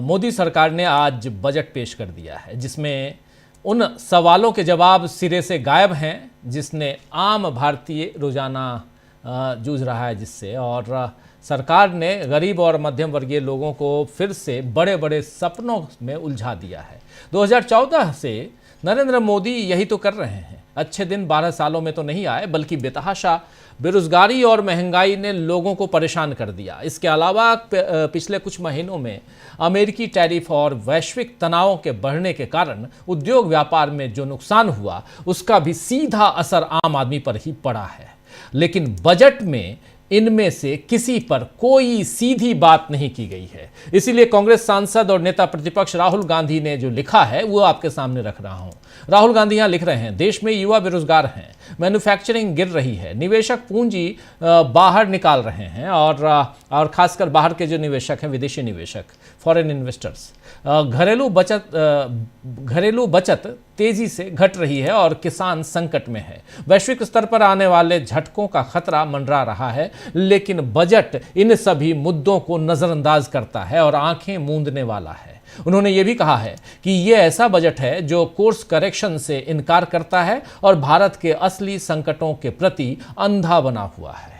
मोदी सरकार ने आज बजट पेश कर दिया है जिसमें उन सवालों के जवाब सिरे से गायब हैं जिसने आम भारतीय रोजाना जूझ रहा है जिससे, और सरकार ने गरीब और मध्यम वर्गीय लोगों को फिर से बड़े बड़े सपनों में उलझा दिया है। 2014 से नरेंद्र मोदी यही तो कर रहे हैं। अच्छे दिन 12 सालों में तो नहीं आए, बल्कि बेतहाशा बेरोजगारी और महंगाई ने लोगों को परेशान कर दिया। इसके अलावा पिछले कुछ महीनों में अमेरिकी टैरिफ और वैश्विक तनावों के बढ़ने के कारण उद्योग व्यापार में जो नुकसान हुआ उसका भी सीधा असर आम आदमी पर ही पड़ा है। लेकिन बजट में इनमें से किसी पर कोई सीधी बात नहीं की गई है। इसीलिए कांग्रेस सांसद और नेता प्रतिपक्ष राहुल गांधी ने जो लिखा है वो आपके सामने रख रहा हूं। राहुल गांधी यहां लिख रहे हैं, देश में युवा बेरोजगार हैं, मैन्युफैक्चरिंग गिर रही है, निवेशक पूंजी बाहर निकाल रहे हैं और खासकर बाहर के जो निवेशक हैं, विदेशी निवेशक, फॉरेन इन्वेस्टर्स, घरेलू बचत तेजी से घट रही है और किसान संकट में है। वैश्विक स्तर पर आने वाले झटकों का खतरा मंडरा रहा है, लेकिन बजट इन सभी मुद्दों को नजरअंदाज करता है और आंखें मूंदने वाला है। उन्होंने ये भी कहा है कि ये ऐसा बजट है जो कोर्स करेक्शन से इनकार करता है और भारत के असली संकटों के प्रति अंधा बना हुआ है।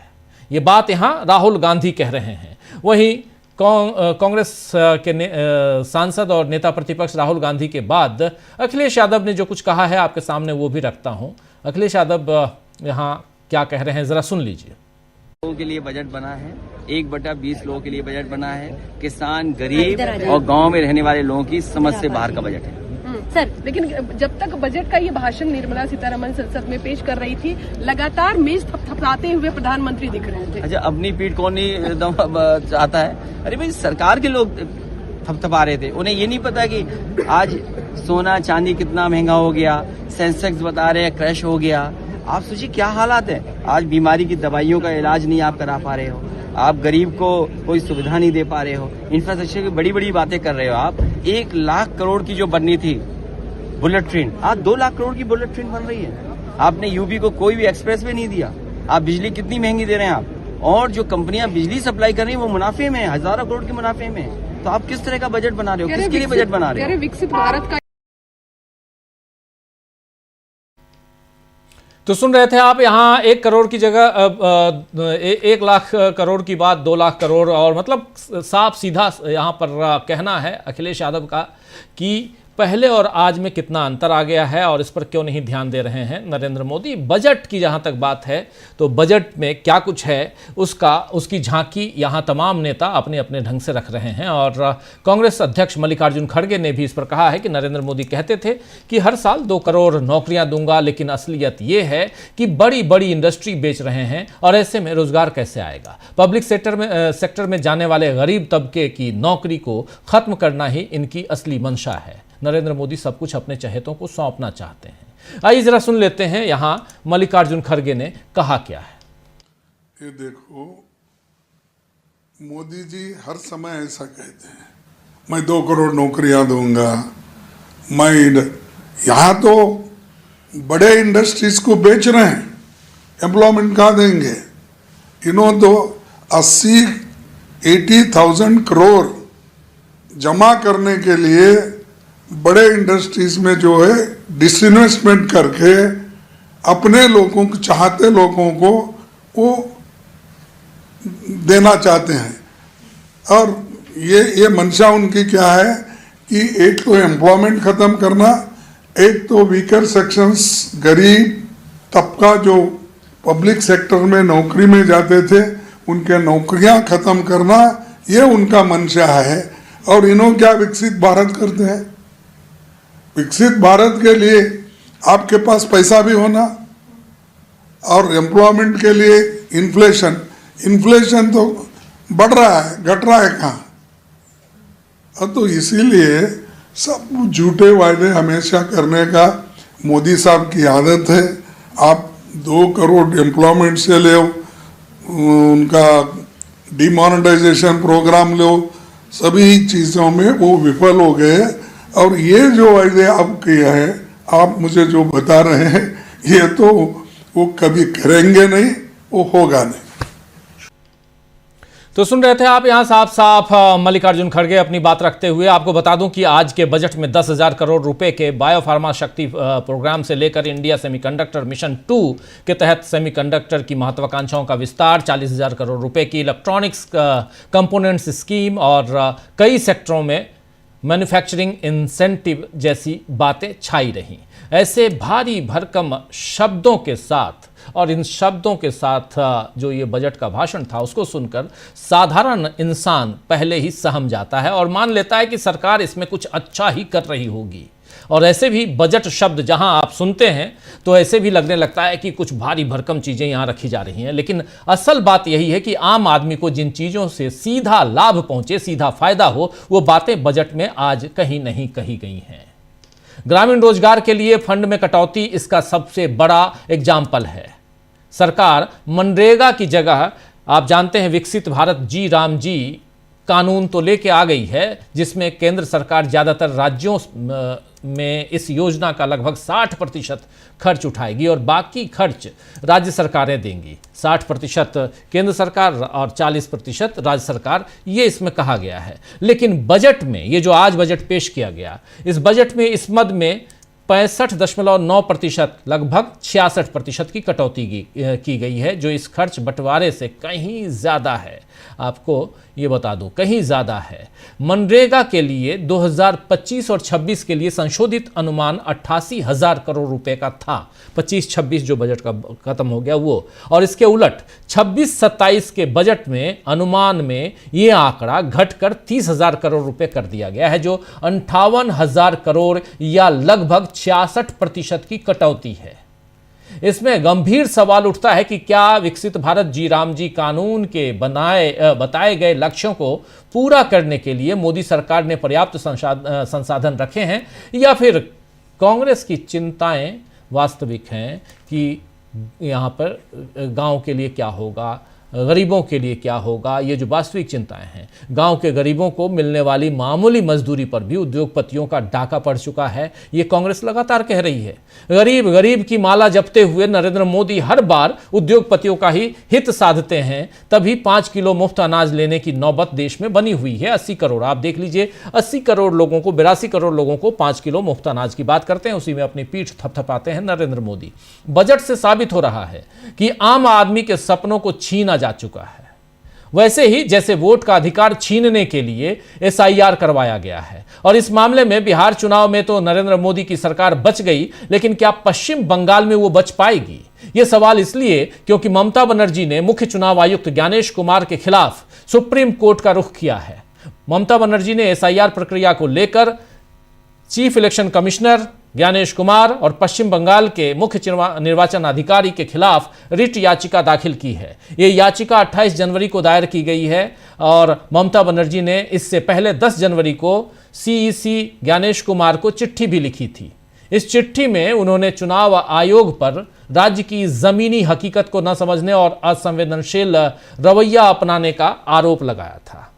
ये बात यहां राहुल गांधी कह रहे हैं। वहीं कांग्रेस के सांसद और नेता प्रतिपक्ष राहुल गांधी के बाद अखिलेश यादव ने जो कुछ कहा है आपके सामने वो भी रखता हूं। अखिलेश यादव यहां क्या कह रहे हैं, जरा सुन लीजिए। लोगों के लिए बजट बना है, 1/20 लोगों के लिए बजट बना है, किसान, गरीब और गांव में रहने वाले लोगों की समझ से बाहर का बजट है सर। लेकिन जब तक बजट का ये भाषण निर्मला सीतारमण संसद में पेश कर रही थी, लगातार मेज थपथपाते हुए प्रधानमंत्री दिख रहे थे। अच्छा, अपनी पीठ कौन नहीं चाहता है? अरे भाई, सरकार के लोग थपथपा रहे थे, उन्हें ये नहीं पता कि आज सोना चांदी कितना महंगा हो गया, सेंसेक्स बता रहे हैं क्रैश हो गया। आप सोचिए क्या हालात है। आज बीमारी की दवाइयों का इलाज नहीं आप करा पा रहे हो, आप गरीब को कोई सुविधा नहीं दे पा रहे हो, इंफ्रास्ट्रक्चर की बड़ी बड़ी बातें कर रहे हो। आप 1 लाख करोड़ की जो बननी थी बुलेट ट्रेन, आज 2 लाख करोड़ की बुलेट ट्रेन बन रही है। आपने यूपी को कोई भी एक्सप्रेस वे नहीं दिया। आप बिजली कितनी महंगी दे रहे हैं आप, और जो कंपनियां बिजली सप्लाई कर रही हैं वो मुनाफे में, हजारों करोड़ के मुनाफे में। तो आप किस तरह का बजट बना रहे हो, किसके लिए बजट बना रहे हो? विकसित भारत का तो सुन रहे थे आप, यहाँ 1 करोड़ की जगह 1 लाख करोड़ की बात 2 लाख करोड़, और मतलब साफ सीधा यहाँ पर कहना है अखिलेश यादव का कि पहले और आज में कितना अंतर आ गया है और इस पर क्यों नहीं ध्यान दे रहे हैं नरेंद्र मोदी। बजट की जहां तक बात है तो बजट में क्या कुछ है उसकी झांकी यहां तमाम नेता अपने अपने ढंग से रख रहे हैं। और कांग्रेस अध्यक्ष मल्लिकार्जुन खड़गे ने भी इस पर कहा है कि नरेंद्र मोदी कहते थे कि हर साल 2 करोड़ नौकरियां दूंगा, लेकिन असलियत ये है कि बड़ी बड़ी इंडस्ट्री बेच रहे हैं और ऐसे में रोजगार कैसे आएगा। पब्लिक सेक्टर में जाने वाले गरीब तबके की नौकरी को खत्म करना ही इनकी असली मंशा है। नरेंद्र मोदी सब कुछ अपने चहेतों को सौंपना चाहते हैं। आइए जरा सुन लेते हैं यहां मल्लिकार्जुन खड़गे ने कहा क्या है। ये देखो, मोदी जी हर समय ऐसा कहते हैं, मैं 2 करोड़ नौकरियां दूंगा। मैं यहां तो बड़े इंडस्ट्रीज को बेच रहे हैं, एम्प्लॉयमेंट कहाँ देंगे? इन्होंने तो 80,000 करोड़ जमा करने के लिए बड़े इंडस्ट्रीज में जो है डिसइन्वेस्टमेंट करके अपने लोगों को, चाहते लोगों को वो देना चाहते हैं। और ये मंशा उनकी क्या है कि एक तो एम्प्लॉयमेंट खत्म करना, एक तो वीकर सेक्शंस, गरीब तबका जो पब्लिक सेक्टर में नौकरी में जाते थे उनके नौकरियां खत्म करना, ये उनका मंशा है। और इन्हों क्या विकसित भारत करते हैं। विकसित भारत के लिए आपके पास पैसा भी होना, और एम्प्लॉयमेंट के लिए इन्फ्लेशन तो बढ़ रहा है, घट रहा है कहाँ। तो इसीलिए सब झूठे वायदे हमेशा करने का मोदी साहब की आदत है। आप 2 करोड़ एम्प्लॉयमेंट से ले, उनका डिमोनेटाइजेशन प्रोग्राम लो, सभी चीज़ों में वो विफल हो गए। और ये जो वायदे आप किए हैं, आप मुझे जो बता रहे हैं, ये तो वो कभी करेंगे नहीं, वो होगा नहीं। तो सुन रहे थे आप यहाँ साफ साफ मल्लिकार्जुन खड़गे अपनी बात रखते हुए। आपको बता दूं कि आज के बजट में 10,000 करोड़ रुपए के बायोफार्मा शक्ति प्रोग्राम से लेकर इंडिया सेमीकंडक्टर मिशन 2 के तहत सेमीकंडक्टर की महत्वाकांक्षाओं का विस्तार, 40,000 करोड़ रुपए की इलेक्ट्रॉनिक्स कंपोनेंट्स स्कीम और कई सेक्टरों में मैन्युफैक्चरिंग इंसेंटिव जैसी बातें छाई रहीं। ऐसे भारी भरकम शब्दों के साथ और इन शब्दों के साथ जो ये बजट का भाषण था उसको सुनकर साधारण इंसान पहले ही सहम जाता है और मान लेता है कि सरकार इसमें कुछ अच्छा ही कर रही होगी। और ऐसे भी बजट शब्द जहां आप सुनते हैं तो ऐसे भी लगने लगता है कि कुछ भारी भरकम चीजें यहां रखी जा रही हैं। लेकिन असल बात यही है कि आम आदमी को जिन चीजों से सीधा लाभ पहुंचे, सीधा फायदा हो, वो बातें बजट में आज कहीं नहीं कही गई हैं। ग्रामीण रोजगार के लिए फंड में कटौती इसका सबसे बड़ा एग्जाम्पल है। सरकार मनरेगा की जगह आप जानते हैं विकसित भारत जी राम जी कानून तो लेके आ गई है, जिसमें केंद्र सरकार ज्यादातर राज्यों में इस योजना का लगभग 60% खर्च उठाएगी और बाकी खर्च राज्य सरकारें देंगी। 60% केंद्र सरकार और 40% राज्य सरकार, ये इसमें कहा गया है। लेकिन बजट में ये जो आज बजट पेश किया गया, इस बजट में इस मद में 65.9% लगभग 66% की कटौती की गई है, जो इस खर्च बंटवारे से कहीं ज़्यादा है। आपको ये बता दूं, कहीं ज़्यादा है। मनरेगा के लिए 2025 और 26 के लिए संशोधित अनुमान 88,000 करोड़ रुपए का था। 25-26 जो बजट का खत्म हो गया वो, और इसके उलट 26-27 के बजट में अनुमान में ये आंकड़ा घटकर 30,000 करोड़ रुपए कर दिया गया है, जो 58,000 करोड़ या लगभग 66% की कटौती है। इसमें गंभीर सवाल उठता है कि क्या विकसित भारत जी राम जी कानून के बताए गए लक्ष्यों को पूरा करने के लिए मोदी सरकार ने पर्याप्त संसाधन रखे हैं, या फिर कांग्रेस की चिंताएं वास्तविक हैं कि यहाँ पर गांव के लिए क्या होगा, गरीबों के लिए क्या होगा। ये जो वास्तविक चिंताएं हैं, गांव के गरीबों को मिलने वाली मामूली मजदूरी पर भी उद्योगपतियों का डाका पड़ चुका है, ये कांग्रेस लगातार कह रही है। गरीब गरीब की माला जपते हुए नरेंद्र मोदी हर बार उद्योगपतियों का ही हित साधते हैं, तभी 5 किलो मुफ्त अनाज लेने की नौबत देश में बनी हुई है। 80 करोड़, आप देख लीजिए, 80 करोड़ लोगों को, 82 करोड़ लोगों को 5 किलो मुफ्त अनाज की बात करते हैं, उसी में अपनी पीठ थपथपाते हैं नरेंद्र मोदी। बजट से साबित हो रहा है कि आम आदमी के सपनों को छीना जा चुका है, वैसे ही जैसे वोट का अधिकार छीनने के लिए SIR करवाया गया है। और इस मामले में बिहार चुनाव में तो नरेंद्र मोदी की सरकार बच गई, लेकिन क्या पश्चिम बंगाल में वो बच पाएगी? यह सवाल इसलिए क्योंकि ममता बनर्जी ने मुख्य चुनाव आयुक्त ज्ञानेश कुमार के खिलाफ सुप्रीम कोर्ट का रुख किया है। ममता बनर्जी ने SIR प्रक्रिया को लेकर chief election commissioner Gyanesh Kumar और पश्चिम बंगाल के मुख्य निर्वाचन अधिकारी के खिलाफ रिट याचिका दाखिल की है। ये याचिका 28 जनवरी को दायर की गई है और ममता बनर्जी ने इससे पहले 10 जनवरी को CEC ज्ञानेश कुमार को चिट्ठी भी लिखी थी। इस चिट्ठी में उन्होंने चुनाव आयोग पर राज्य की जमीनी हकीकत को न समझने और असंवेदनशील रवैया अपनाने का आरोप लगाया था।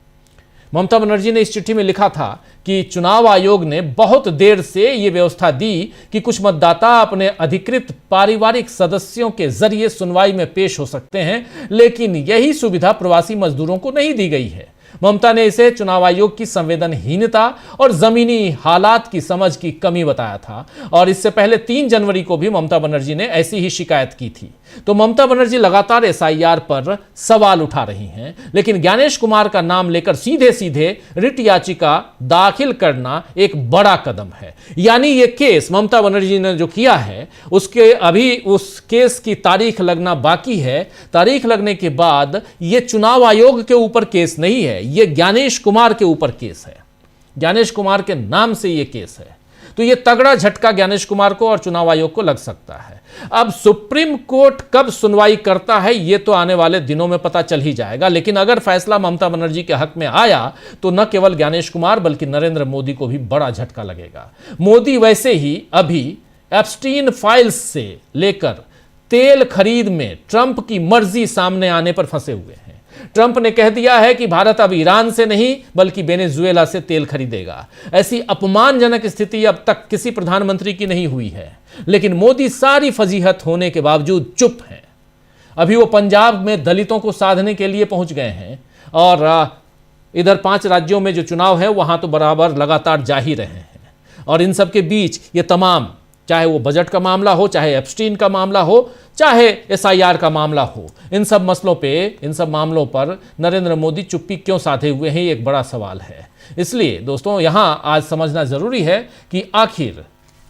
ममता बनर्जी ने इस चिट्ठी में लिखा था कि चुनाव आयोग ने बहुत देर से ये व्यवस्था दी कि कुछ मतदाता अपने अधिकृत पारिवारिक सदस्यों के जरिए सुनवाई में पेश हो सकते हैं, लेकिन यही सुविधा प्रवासी मजदूरों को नहीं दी गई है। ममता ने इसे चुनाव आयोग की संवेदनहीनता और जमीनी हालात की समझ की कमी बताया था, और इससे पहले 3 जनवरी को भी ममता बनर्जी ने ऐसी ही शिकायत की थी। तो ममता बनर्जी लगातार SIR पर सवाल उठा रही हैं, लेकिन ज्ञानेश कुमार का नाम लेकर सीधे सीधे रिट याचिका दाखिल करना एक बड़ा कदम है। यानी ये केस ममता बनर्जी ने जो किया है, उसके अभी उस केस की तारीख लगना बाकी है। तारीख लगने के बाद ये चुनाव आयोग के ऊपर केस नहीं है, ये ज्ञानेश कुमार के ऊपर केस है। ज्ञानेश कुमार के नाम से ये केस है। तो ये तगड़ा झटका ज्ञानेश कुमार को और चुनाव आयोग को लग सकता है। अब सुप्रीम कोर्ट कब सुनवाई करता है ये तो आने वाले दिनों में पता चल ही जाएगा, लेकिन अगर फैसला ममता बनर्जी के हक में आया तो न केवल ज्ञानेश कुमार बल्कि नरेंद्र मोदी को भी बड़ा झटका लगेगा। मोदी वैसे ही अभी एप्स्टीन फाइल्स से लेकर तेल खरीद में ट्रंप की मर्जी सामने आने पर फंसे हुए हैं। ट्रंप ने कह दिया है कि भारत अब ईरान से नहीं बल्कि वेनेजुएला से तेल खरीदेगा। ऐसी अपमानजनक स्थिति अब तक किसी प्रधानमंत्री की नहीं हुई है, लेकिन मोदी सारी फजीहत होने के बावजूद चुप हैं। अभी वो पंजाब में दलितों को साधने के लिए पहुंच गए हैं। और इधर 5 राज्यों में जो चुनाव है वहां तो बराबर लगातार जा ही रहे हैं। और इन सब के बीच ये तमाम, चाहे वो बजट का मामला हो, चाहे एप्स्टीन का मामला हो, चाहे SIR का मामला हो, इन सब मसलों पे, इन सब मामलों पर नरेंद्र मोदी चुप्पी क्यों साधे हुए हैं, ये एक बड़ा सवाल है। इसलिए दोस्तों यहां आज समझना जरूरी है कि आखिर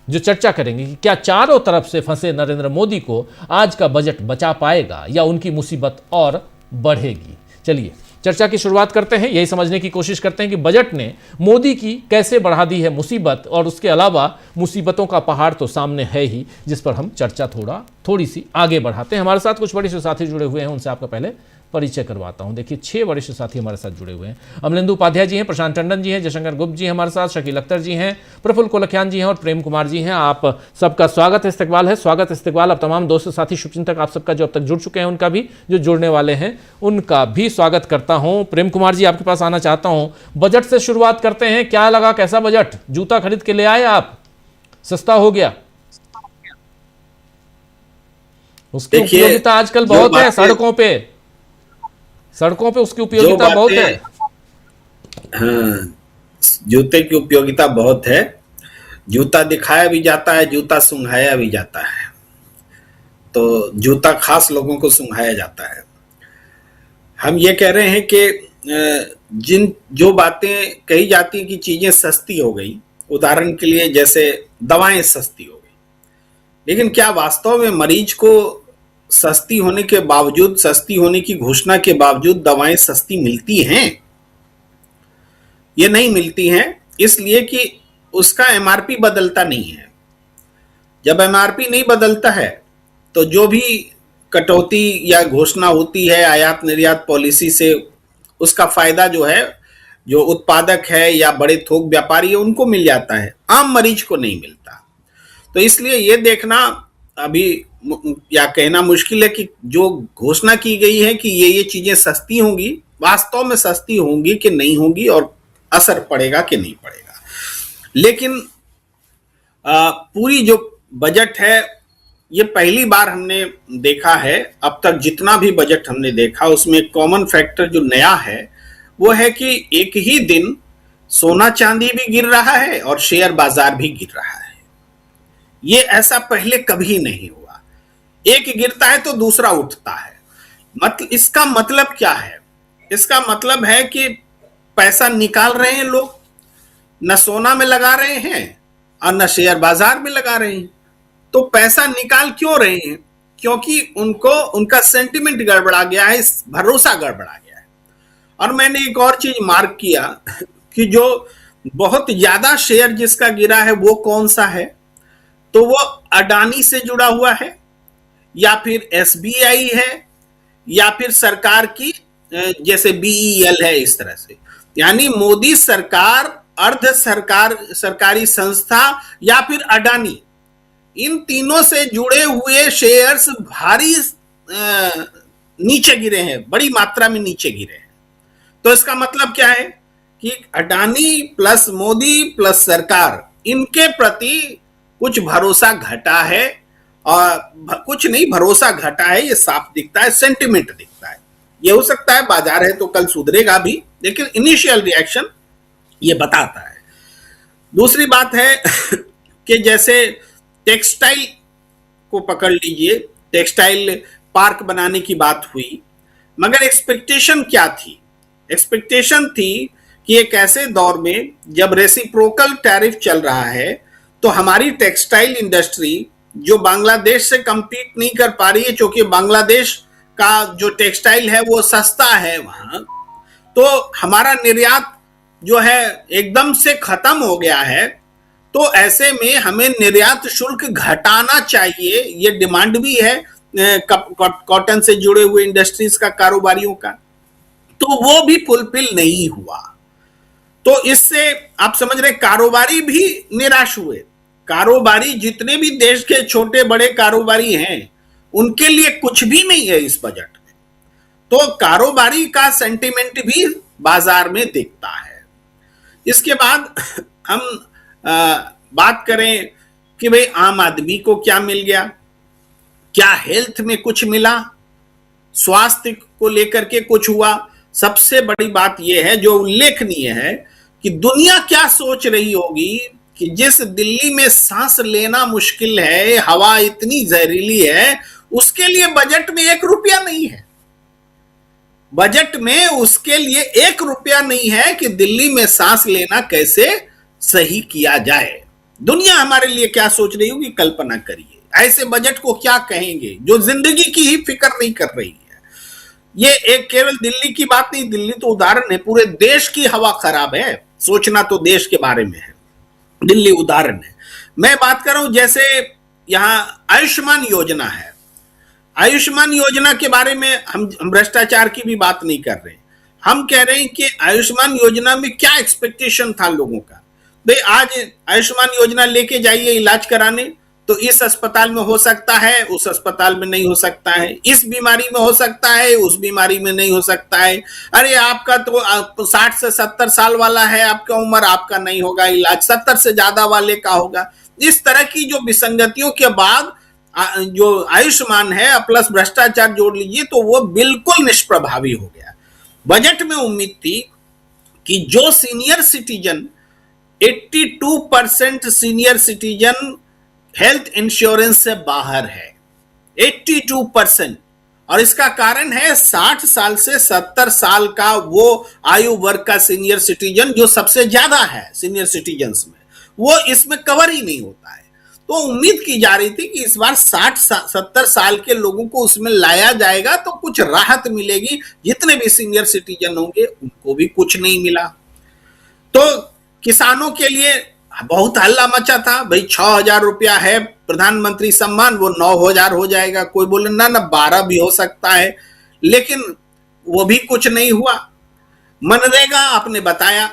जो चर्चा करेंगे कि क्या चारों तरफ से फंसे नरेंद्र मोदी को आज का बजट बचा पाएगा या उनकी मुसीबत और बढ़ेगी। चलिए चर्चा की शुरुआत करते हैं, यही समझने की कोशिश करते हैं कि बजट ने मोदी की कैसे बढ़ा दी है मुसीबत, और उसके अलावा मुसीबतों का पहाड़ तो सामने है ही, जिस पर हम चर्चा थोड़ी सी आगे बढ़ाते हैं। हमारे साथ कुछ वरिष्ठ साथी जुड़े हुए हैं, उनसे आपका पहले परिचय करवाता हूं। देखिए 6 वरिष्ठ साथी हमारे साथ जुड़े हुए हैं। अमलेंदु उपाध्याय जी हैं, प्रशांत टंडन जी हैं, जयशंकर गुप्त जी हमारे साथ, शकील अख्तर जी हैं, प्रफुल्ल कोलखियान जी हैं और प्रेम कुमार जी हैं। आप सबका स्वागत है, इस्तकबाल है, स्वागत इस्तकबाल। अब तमाम दोस्त साथी शुभचिंतक आप सबका जो अब तक जुड़ चुके हैं उनका भी, जो जुड़ने वाले हैं उनका भी स्वागत करता हूं। प्रेम कुमार जी आपके पास आना चाहता हूं। बजट से शुरुआत करते हैं, क्या लगा, कैसा बजट? जूता खरीद के ले आए आप? सस्ता हो गया? उसकी उपयोगिता आजकल बहुत है, सड़कों पे उसकी उपयोगिता बहुत है। हाँ, जूते की उपयोगिता बहुत है। जूता दिखाया भी जाता है, जूता सुंघाया भी जाता है। तो जूता खास लोगों को सुंघाया जाता है। हम ये कह रहे हैं कि जो बातें कही जाती हैं कि चीजें सस्ती हो गई, उदाहरण के लिए जैसे दवाएं सस्ती हो गई, लेकिन क्या वास्तव में मरीज को सस्ती होने के बावजूद, सस्ती होने की घोषणा के बावजूद दवाएं सस्ती मिलती हैं? ये नहीं मिलती हैं, इसलिए कि उसका MRP बदलता नहीं है। जब MRP नहीं बदलता है तो जो भी कटौती या घोषणा होती है आयात निर्यात पॉलिसी से, उसका फायदा जो है, जो उत्पादक है या बड़े थोक व्यापारी है, उनको मिल जाता है, आम मरीज को नहीं मिलता। तो इसलिए ये देखना अभी या कहना मुश्किल है कि जो घोषणा की गई है कि ये चीजें सस्ती होंगी, वास्तव में सस्ती होंगी कि नहीं होंगी और असर पड़ेगा कि नहीं पड़ेगा। लेकिन पूरी जो बजट है, ये पहली बार हमने देखा है, अब तक जितना भी बजट हमने देखा उसमें कॉमन फैक्टर जो नया है वो है कि एक ही दिन सोना चांदी भी गिर रहा है और शेयर बाजार भी गिर रहा है। ये ऐसा पहले कभी नहीं हुआ। एक गिरता है तो दूसरा उठता है। इसका मतलब क्या है? इसका मतलब है कि पैसा निकाल रहे हैं लोग, न सोना में लगा रहे हैं और न शेयर बाजार में लगा रहे हैं। तो पैसा निकाल क्यों रहे हैं? क्योंकि उनका सेंटिमेंट गड़बड़ा गया है, भरोसा गड़बड़ा गया है। और मैंने एक और चीज मार्क किया कि जो बहुत ज्यादा शेयर जिसका गिरा है वो कौन सा है? तो वो अडानी से जुड़ा हुआ है, या फिर SBI है, या फिर सरकार की जैसे BEL है, इस तरह से। यानी मोदी सरकार, अर्ध सरकारी संस्था या फिर अडानी, इन तीनों से जुड़े हुए शेयर्स भारी नीचे गिरे हैं, बड़ी मात्रा में नीचे गिरे हैं। तो इसका मतलब क्या है कि अडानी प्लस मोदी प्लस सरकार, इनके प्रति कुछ भरोसा घटा है, और कुछ नहीं, भरोसा घटा है, ये साफ दिखता है, सेंटिमेंट दिखता है। ये हो सकता है बाजार है तो कल सुधरेगा भी, लेकिन इनिशियल रिएक्शन ये बताता है। दूसरी बात है कि जैसे टेक्सटाइल को पकड़ लीजिए, टेक्सटाइल पार्क बनाने की बात हुई, मगर एक्सपेक्टेशन क्या थी? एक्सपेक्टेशन थी कि एक ऐसे दौर में जब रेसिप्रोकल टैरिफ चल रहा है तो हमारी टेक्सटाइल इंडस्ट्री जो बांग्लादेश से compete नहीं कर पा रही है, क्योंकि बांग्लादेश का जो टेक्सटाइल है वो सस्ता है वहां, तो हमारा निर्यात जो है एकदम से खत्म हो गया है। तो ऐसे में हमें निर्यात शुल्क घटाना चाहिए, ये डिमांड भी है कॉटन से जुड़े हुए इंडस्ट्रीज का, कारोबारियों का। तो वो भी फुलफिल नहीं हुआ। तो इससे आप समझ रहे, कारोबारी भी निराश हुए। कारोबारी, जितने भी देश के छोटे बड़े कारोबारी हैं, उनके लिए कुछ भी नहीं है इस बजट में। तो कारोबारी का सेंटिमेंट भी बाजार में दिखता है। इसके बाद हम बात करें कि भाई आम आदमी को क्या मिल गया, क्या हेल्थ में कुछ मिला, स्वास्थ्य को लेकर के कुछ हुआ। सबसे बड़ी बात यह है जो उल्लेखनीय है कि दुनिया क्या सोच रही होगी कि जिस दिल्ली में सांस लेना मुश्किल है, हवा इतनी जहरीली है, उसके लिए बजट में 1 रुपया नहीं है। बजट में उसके लिए 1 रुपया नहीं है कि दिल्ली में सांस लेना कैसे सही किया जाए। दुनिया हमारे लिए क्या सोच रही होगी, कल्पना करिए। ऐसे बजट को क्या कहेंगे जो जिंदगी की ही फिक्र नहीं कर रही है। ये एक केवल दिल्ली की बात नहीं, दिल्ली तो उदाहरण है, पूरे देश की हवा खराब है। सोचना तो देश के बारे में है, दिल्ली उदाहरण है। मैं बात कर रहा हूं जैसे यहां आयुष्मान योजना है। आयुष्मान योजना के बारे में हम भ्रष्टाचार की भी बात नहीं कर रहे, हम कह रहे हैं कि आयुष्मान योजना में क्या एक्सपेक्टेशन था लोगों का। भाई आज आयुष्मान योजना लेके जाइए इलाज कराने, तो इस अस्पताल में हो सकता है, उस अस्पताल में नहीं हो सकता है, इस बीमारी में हो सकता है, उस बीमारी में नहीं हो सकता है। अरे आपका तो 60 से 70 साल वाला है आपका उम्र, आपका नहीं होगा इलाज, 70 से ज्यादा वाले का होगा। इस तरह की जो विसंगतियों के बाद जो आयुष्मान है प्लस भ्रष्टाचार जोड़ लीजिए तो वो बिल्कुल निष्प्रभावी हो गया। बजट में उम्मीद थी कि जो senior citizen 82% senior citizen health insurance से बाहर है, 82%, और इसका कारण है 60 साल से 70 साल का वो आयु वर्ग का सीनियर सिटीजन जो सबसे ज्यादा है सीनियर सिटीजन्स में, वो इसमें कवर ही नहीं होता है। तो उम्मीद की जा रही थी कि इस बार 60-70 साल के लोगों को उसमें लाया जाएगा तो कुछ राहत मिलेगी, जितने भी सीनियर सिटीजन होंगे उनको भी कुछ नहीं मिला। तो किसानों के लिए बहुत हल्ला मचा था, भाई 6,000 रुपया है प्रधानमंत्री सम्मान, वो 9,000 हो जाएगा। कोई बोले ना 12 भी हो सकता है, लेकिन वो भी कुछ नहीं हुआ। मनरेगा आपने बताया,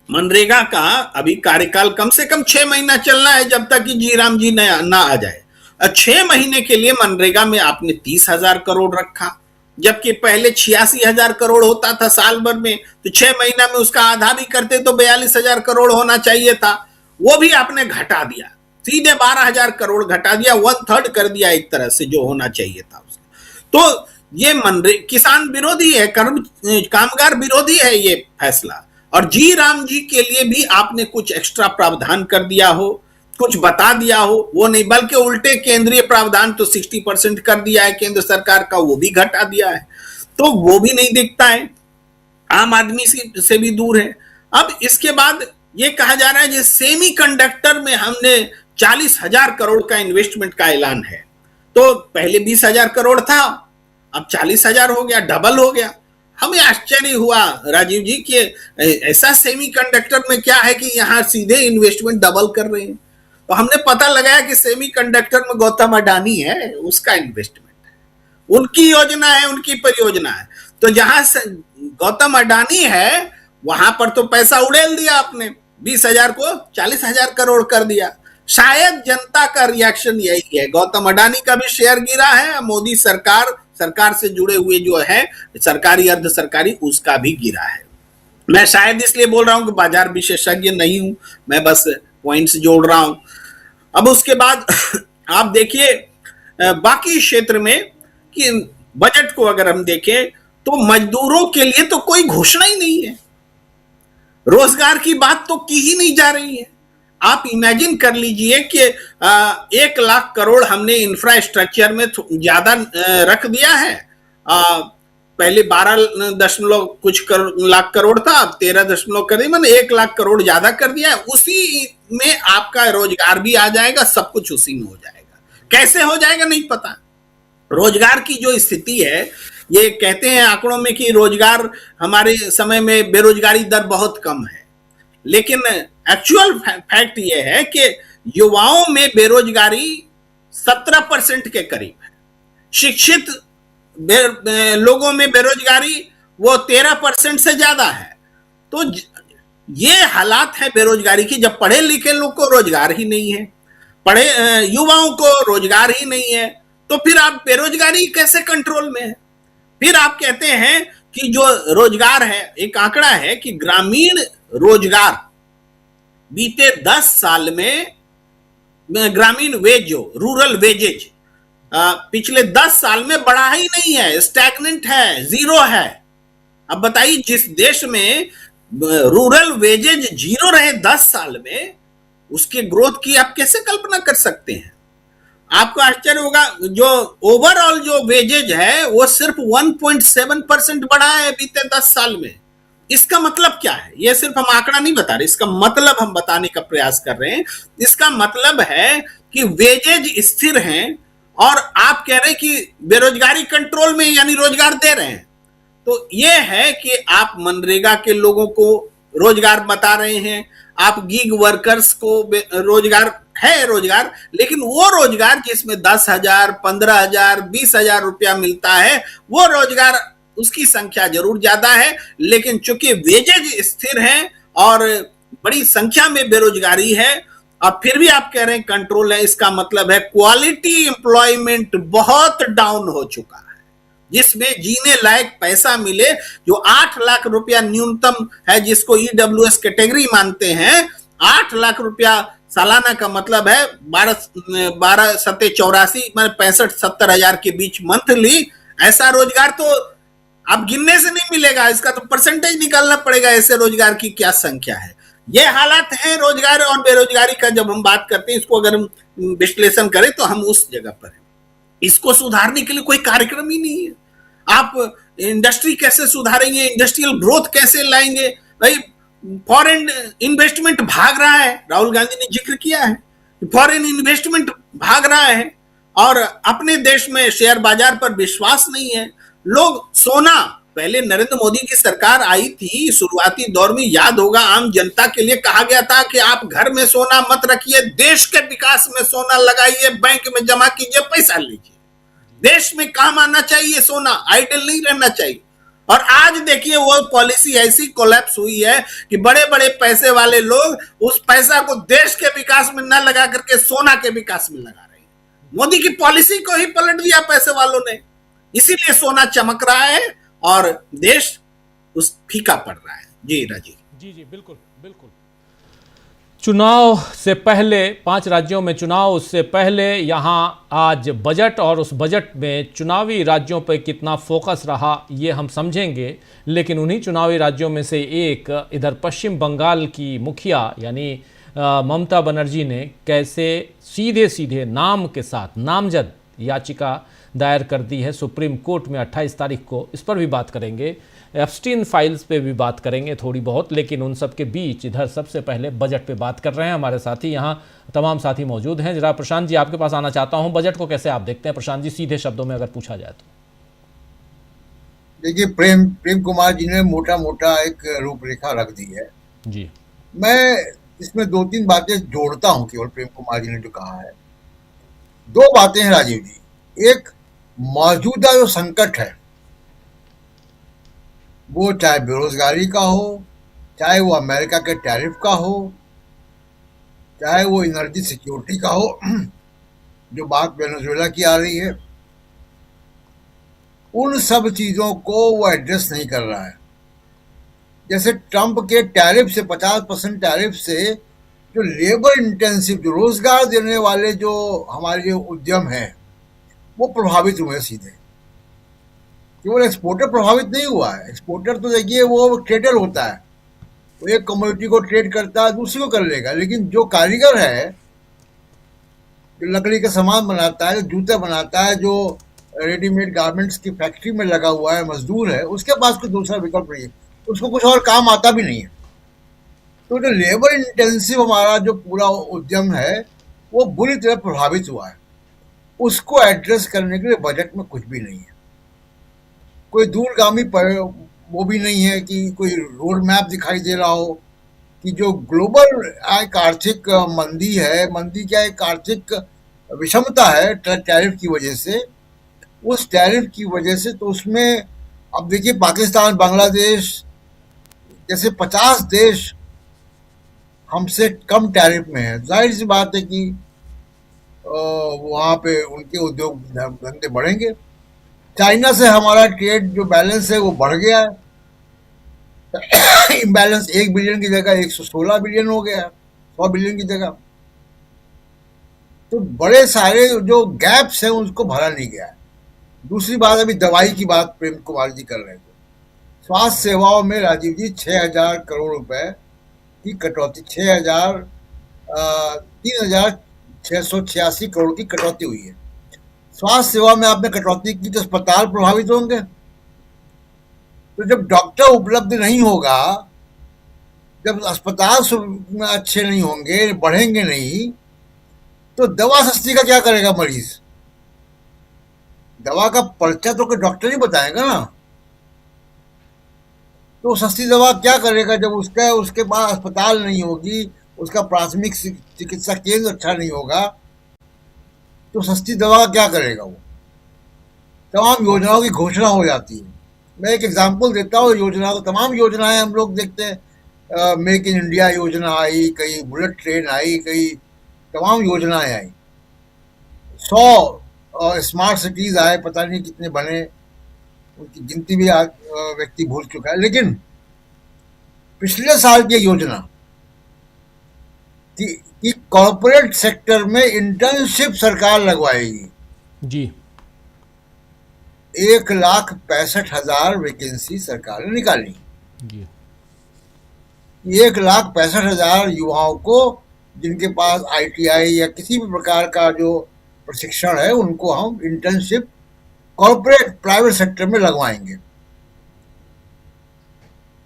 मनरेगा का अभी कार्यकाल कम से कम 6 महीना चलना है जब तक कि जी राम जी ना आ जाए। 6 महीने के लिए मनरेगा में आपने 30,000 करोड़ रखा, जबकि पहले 86,000 करोड़ होता था साल भर में, तो 6 महीना में उसका आधा भी करते तो 42,000 करोड़ होना चाहिए था, वो भी आपने घटा दिया, सीधे 12,000 करोड़ घटा दिया, 1/3 कर दिया एक तरह से जो होना चाहिए था उसका। तो ये किसान विरोधी है, कामगार विरोधी है ये फैसला। और जी राम जी के लिए भी आपने कुछ एक्स्ट्रा प्रावधान कर दिया हो, कुछ बता दिया हो, वो नहीं, बल्कि उल्टे केंद्रीय प्रावधान तो 60% कर दिया है केंद्र सरकार का, वो भी घटा दिया है, तो वो भी नहीं दिखता है, आम आदमी से भी दूर है। अब इसके बाद ये कहा जा रहा है कि सेमी कंडक्टर में हमने 40,000 करोड़ का इन्वेस्टमेंट का ऐलान है। तो पहले 20,000 करोड़ था, अब 40,000 हो गया, डबल हो गया। हमें आश्चर्य हुआ राजीव जी कि ऐसा सेमी कंडक्टर में क्या है कि यहाँ सीधे इन्वेस्टमेंट डबल कर रहे हैं। तो हमने पता लगाया कि सेमी कंडक्टर में गौतम अडानी है, उसका इन्वेस्टमेंट है, उनकी योजना है, उनकी परियोजना है। तो जहां गौतम अडानी है वहां पर तो पैसा उड़ेल दिया आपने, 20,000 को 40,000 करोड़ कर दिया। शायद जनता का रिएक्शन यही है, गौतम अडानी का भी शेयर गिरा है, मोदी सरकार से जुड़े हुए जो है सरकारी अर्ध सरकारी उसका भी गिरा है। मैं शायद इसलिए बोल रहा हूं कि बाजार विशेषज्ञ नहीं हूं, मैं बस पॉइंट्स जोड़ रहा हूं। अब उसके बाद आप देखिए बाकी क्षेत्र में कि बजट को अगर हम देखें तो मजदूरों के लिए तो कोई घोषणा ही नहीं है, रोजगार की बात तो की ही नहीं जा रही है। आप इमेजिन कर लीजिए कि 1 लाख करोड़ हमने इंफ्रास्ट्रक्चर में ज्यादा रख दिया है। पहले 12 कुछ लाख करोड़ था, अब 13 करीबन 1 लाख करोड़ ज्यादा कर दिया है। उसी में आपका रोजगार भी आ जाएगा, सब कुछ उसी में हो जाएगा। कैसे हो जाएगा नहीं पता। रोजगार की जो स्थिति है, ये कहते हैं आंकड़ों में कि रोजगार हमारे समय में बेरोजगारी दर बहुत कम है, लेकिन एक्चुअल फैक्ट ये है कि युवाओं में बेरोजगारी 17% के करीब है, शिक्षित लोगों में बेरोजगारी वो 13% से ज्यादा है। तो ये हालात है बेरोजगारी की, जब पढ़े लिखे लोग को रोजगार ही नहीं है, पढ़े युवाओं को रोजगार ही नहीं है, तो फिर आप बेरोजगारी कैसे कंट्रोल में है। फिर आप कहते हैं कि जो रोजगार है, एक आंकड़ा है कि ग्रामीण रोजगार बीते 10 साल में ग्रामीण वेज जो रूरल वेजेज पिछले 10 साल में बढ़ा ही नहीं है, स्टैग्नेंट है, जीरो है। अब बताइए, जिस देश में रूरल वेजेज जीरो रहे 10 साल में, उसके ग्रोथ की आप कैसे कल्पना कर सकते हैं? आपको आश्चर्य होगा, जो ओवरऑल जो वेजेज है वो सिर्फ 1.7% बढ़ा है बीते 10 साल में। इसका मतलब क्या है? ये सिर्फ हम आंकड़ा नहीं बता रहे, इसका मतलब हम बताने का प्रयास कर रहे हैं। इसका मतलब है कि वेजेज स्थिर हैं और आप कह रहे हैं कि बेरोजगारी कंट्रोल में, यानी रोजगार दे रहे हैं। तो ये है कि आप मनरेगा के लोगों को रोजगार बता रहे हैं, आप गीग वर्कर्स को रोजगार है रोजगार, लेकिन वो रोजगार जिसमें 10,000, 15,000, 20,000 रुपया मिलता है, वो रोजगार, उसकी संख्या जरूर ज्यादा है, लेकिन चूंकि वेजेज स्थिर हैं और बड़ी संख्या में बेरोजगारी है, अब फिर भी आप कह रहे हैं कंट्रोल है। इसका मतलब है क्वालिटी एम्प्लॉयमेंट बहुत डाउन हो चुका है, जिसमें जीने लायक पैसा मिले, जो 8 लाख रुपया न्यूनतम है, जिसको ईडब्ल्यूएस कैटेगरी मानते हैं। 8 लाख रुपया सालाना का मतलब है 12 सत्ते 84, मतलब 65-70 हजार के बीच मंथली। ऐसा रोजगार तो आप गिनने से नहीं मिलेगा, इसका तो परसेंटेज निकालना पड़ेगा, ऐसे रोजगार की क्या संख्या है। ये हालात है रोजगार और बेरोजगारी का। जब हम बात करते हैं, इसको अगर हम विश्लेषण करें तो हम उस जगह पर हैं। इसको सुधारने के लिए कोई कार्यक्रम ही नहीं है। आप इंडस्ट्री कैसे सुधारेंगे, इंडस्ट्रियल ग्रोथ कैसे लाएंगे? भाई, फॉरेन इन्वेस्टमेंट भाग रहा है, राहुल गांधी ने जिक्र किया है, फॉरेन इन्वेस्टमेंट भाग रहा है और अपने देश में शेयर बाजार पर विश्वास नहीं है। लोग सोना, पहले नरेंद्र मोदी की सरकार आई थी, शुरुआती दौर में याद होगा, आम जनता के लिए कहा गया था कि आप घर में सोना मत रखिए, देश के विकास में सोना लगाइए, बैंक में जमा कीजिए, पैसा लीजिए। देश में काम आना चाहिए सोना, आइडल नहीं रहना चाहिए। और आज देखिए वो पॉलिसी ऐसी कोलैप्स हुई है कि बड़े बड़े पैसे वाले लोग उस पैसा को देश के विकास में न लगा करके सोना के विकास में लगा रहे हैं। मोदी की पॉलिसी को ही पलट दिया पैसे वालों ने, इसीलिए सोना चमक रहा है और देश उस फीका पड़ रहा है। जी राजीव जी जी बिल्कुल बिल्कुल। चुनाव से पहले 5 राज्यों में चुनाव, उससे पहले यहाँ आज बजट, और उस बजट में चुनावी राज्यों पर कितना फोकस रहा ये हम समझेंगे। लेकिन उन्हीं चुनावी राज्यों में से एक, इधर पश्चिम बंगाल की मुखिया यानी ममता बनर्जी ने कैसे सीधे सीधे नाम के साथ नामजद याचिका दायर कर दी है सुप्रीम कोर्ट में 28 तारीख को। इस पर भी बात करेंगे, एप्स्टीन फाइल्स पे भी बात करेंगे थोड़ी बहुत। लेकिन उन सब के बीच इधर सबसे पहले बजट पे बात कर रहे हैं हमारे साथी, यहाँ तमाम साथी मौजूद हैं। जरा प्रशांत जी आपके पास आना चाहता हूँ, बजट को कैसे आप देखते हैं प्रशांत जी, सीधे शब्दों में अगर पूछा जाए तो? देखिए, प्रेम कुमार जी ने मोटा मोटा एक रूपरेखा रख दी है जी। मैं इसमें 2-3 बातें जोड़ता हूँ केवल प्रेम कुमार जी ने जो कहा है। 2 बातें हैं राजीव जी। एक, मौजूदा जो संकट है, वो चाहे बेरोजगारी का हो, चाहे वो अमेरिका के टैरिफ का हो, चाहे वो एनर्जी सिक्योरिटी का हो, जो बात वेनेजुएला की आ रही है, उन सब चीजों को वो एड्रेस नहीं कर रहा है। जैसे ट्रंप के टैरिफ से, 50% टैरिफ से जो लेबर इंटेंसिव, जो रोजगार देने वाले जो हमारे जो उद्यम हैं, वो प्रभावित हुए सीधे। केवल एक्सपोर्टर प्रभावित नहीं हुआ है। एक्सपोर्टर तो देखिए वो ट्रेडर होता है, वो एक कमोडिटी को ट्रेड करता है, दूसरी को कर लेगा। लेकिन जो कारीगर है, जो लकड़ी का सामान बनाता है, जो जूते बनाता है, जो रेडीमेड गारमेंट्स की फैक्ट्री में लगा हुआ है, मजदूर है, उसके पास कोई दूसरा विकल्प नहीं है, उसको कुछ और काम आता भी नहीं है। तो जो लेबर इंटेंसिव हमारा जो पूरा उद्यम है, वो बुरी तरह प्रभावित हुआ है। उसको एड्रेस करने के लिए बजट में कुछ भी नहीं है। कोई दूरगामी वो भी नहीं है कि कोई रोड मैप दिखाई दे रहा हो कि जो ग्लोबल एक आर्थिक मंदी है, मंदी क्या एक आर्थिक विषमता है टैरिफ की वजह से, उस टैरिफ की वजह से, तो उसमें अब देखिए पाकिस्तान, बांग्लादेश जैसे 50 देश हमसे कम टैरिफ में है। जाहिर सी बात है कि वहाँ पे उनके उद्योग धंधे बढ़ेंगे। चाइना से हमारा ट्रेड जो बैलेंस है वो बढ़ गया है, इम्बैलेंस 1 बिलियन की जगह 116 बिलियन हो गया, 100 बिलियन की जगह। तो बड़े सारे जो गैप्स हैं उसको भरा नहीं गया है। दूसरी बात, अभी दवाई की बात प्रेम कुमार जी कर रहे थे, स्वास्थ्य सेवाओं में राजीव जी 6,000 करोड़ रुपए की कटौती, 3,686 करोड़ की कटौती हुई है। स्वास्थ्य सेवा में आपने कटौती की तो अस्पताल प्रभावित होंगे। तो जब डॉक्टर उपलब्ध नहीं होगा, जब अस्पताल अच्छे नहीं होंगे, बढ़ेंगे नहीं, तो दवा सस्ती का क्या करेगा मरीज? दवा का पर्चा तो डॉक्टर ही बताएगा ना। तो सस्ती दवा क्या करेगा जब उसके पास अस्पताल नहीं होगी, उसका प्राथमिक चिकित्सा केंद्र अच्छा नहीं होगा, तो सस्ती दवा का क्या करेगा वो? तमाम योजनाओं की घोषणा हो जाती है। मैं एक एग्जांपल देता हूँ योजना को। तमाम योजनाएं हम लोग देखते हैं, मेक इन इंडिया योजना आई, कई बुलेट ट्रेन आई, कई तमाम योजनाएं आई, 100 स्मार्ट सिटीज आए, पता नहीं कितने बने, उनकी गिनती भी व्यक्ति भूल चुका है। लेकिन पिछले साल की योजना कि कॉर्पोरेट सेक्टर में इंटर्नशिप सरकार लगवाएगी। जी। 1,65,000 वैकेंसी सरकार ने निकाली। जी। 1,65,000 युवाओं को, जिनके पास ITI या किसी भी प्रकार का जो प्रशिक्षण है, उनको हम इंटर्नशिप कॉर्पोरेट प्राइवेट सेक्टर में लगवाएंगे।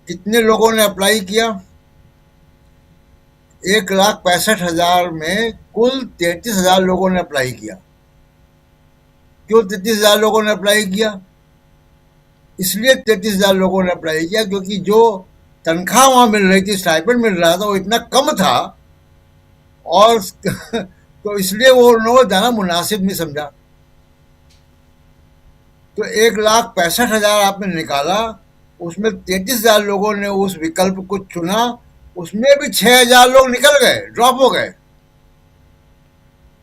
कितने लोगों ने अप्लाई किया? 1,65,000 में कुल 33,000 लोगों ने अप्लाई किया। क्यों 33,000 लोगों ने अप्लाई किया? इसलिए 33,000 लोगों ने अप्लाई किया क्योंकि जो तनख्वाह वहां मिल रही थी, स्टाइपेंड मिल रहा था, वो इतना कम था, और तो इसलिए वो उन्होंने जाना मुनासिब नहीं समझा। तो 1,65,000 आपने निकाला, उसमें 33,000 लोगों ने उस विकल्प को चुना, उसमें भी 6,000 लोग निकल गए, ड्रॉप हो गए।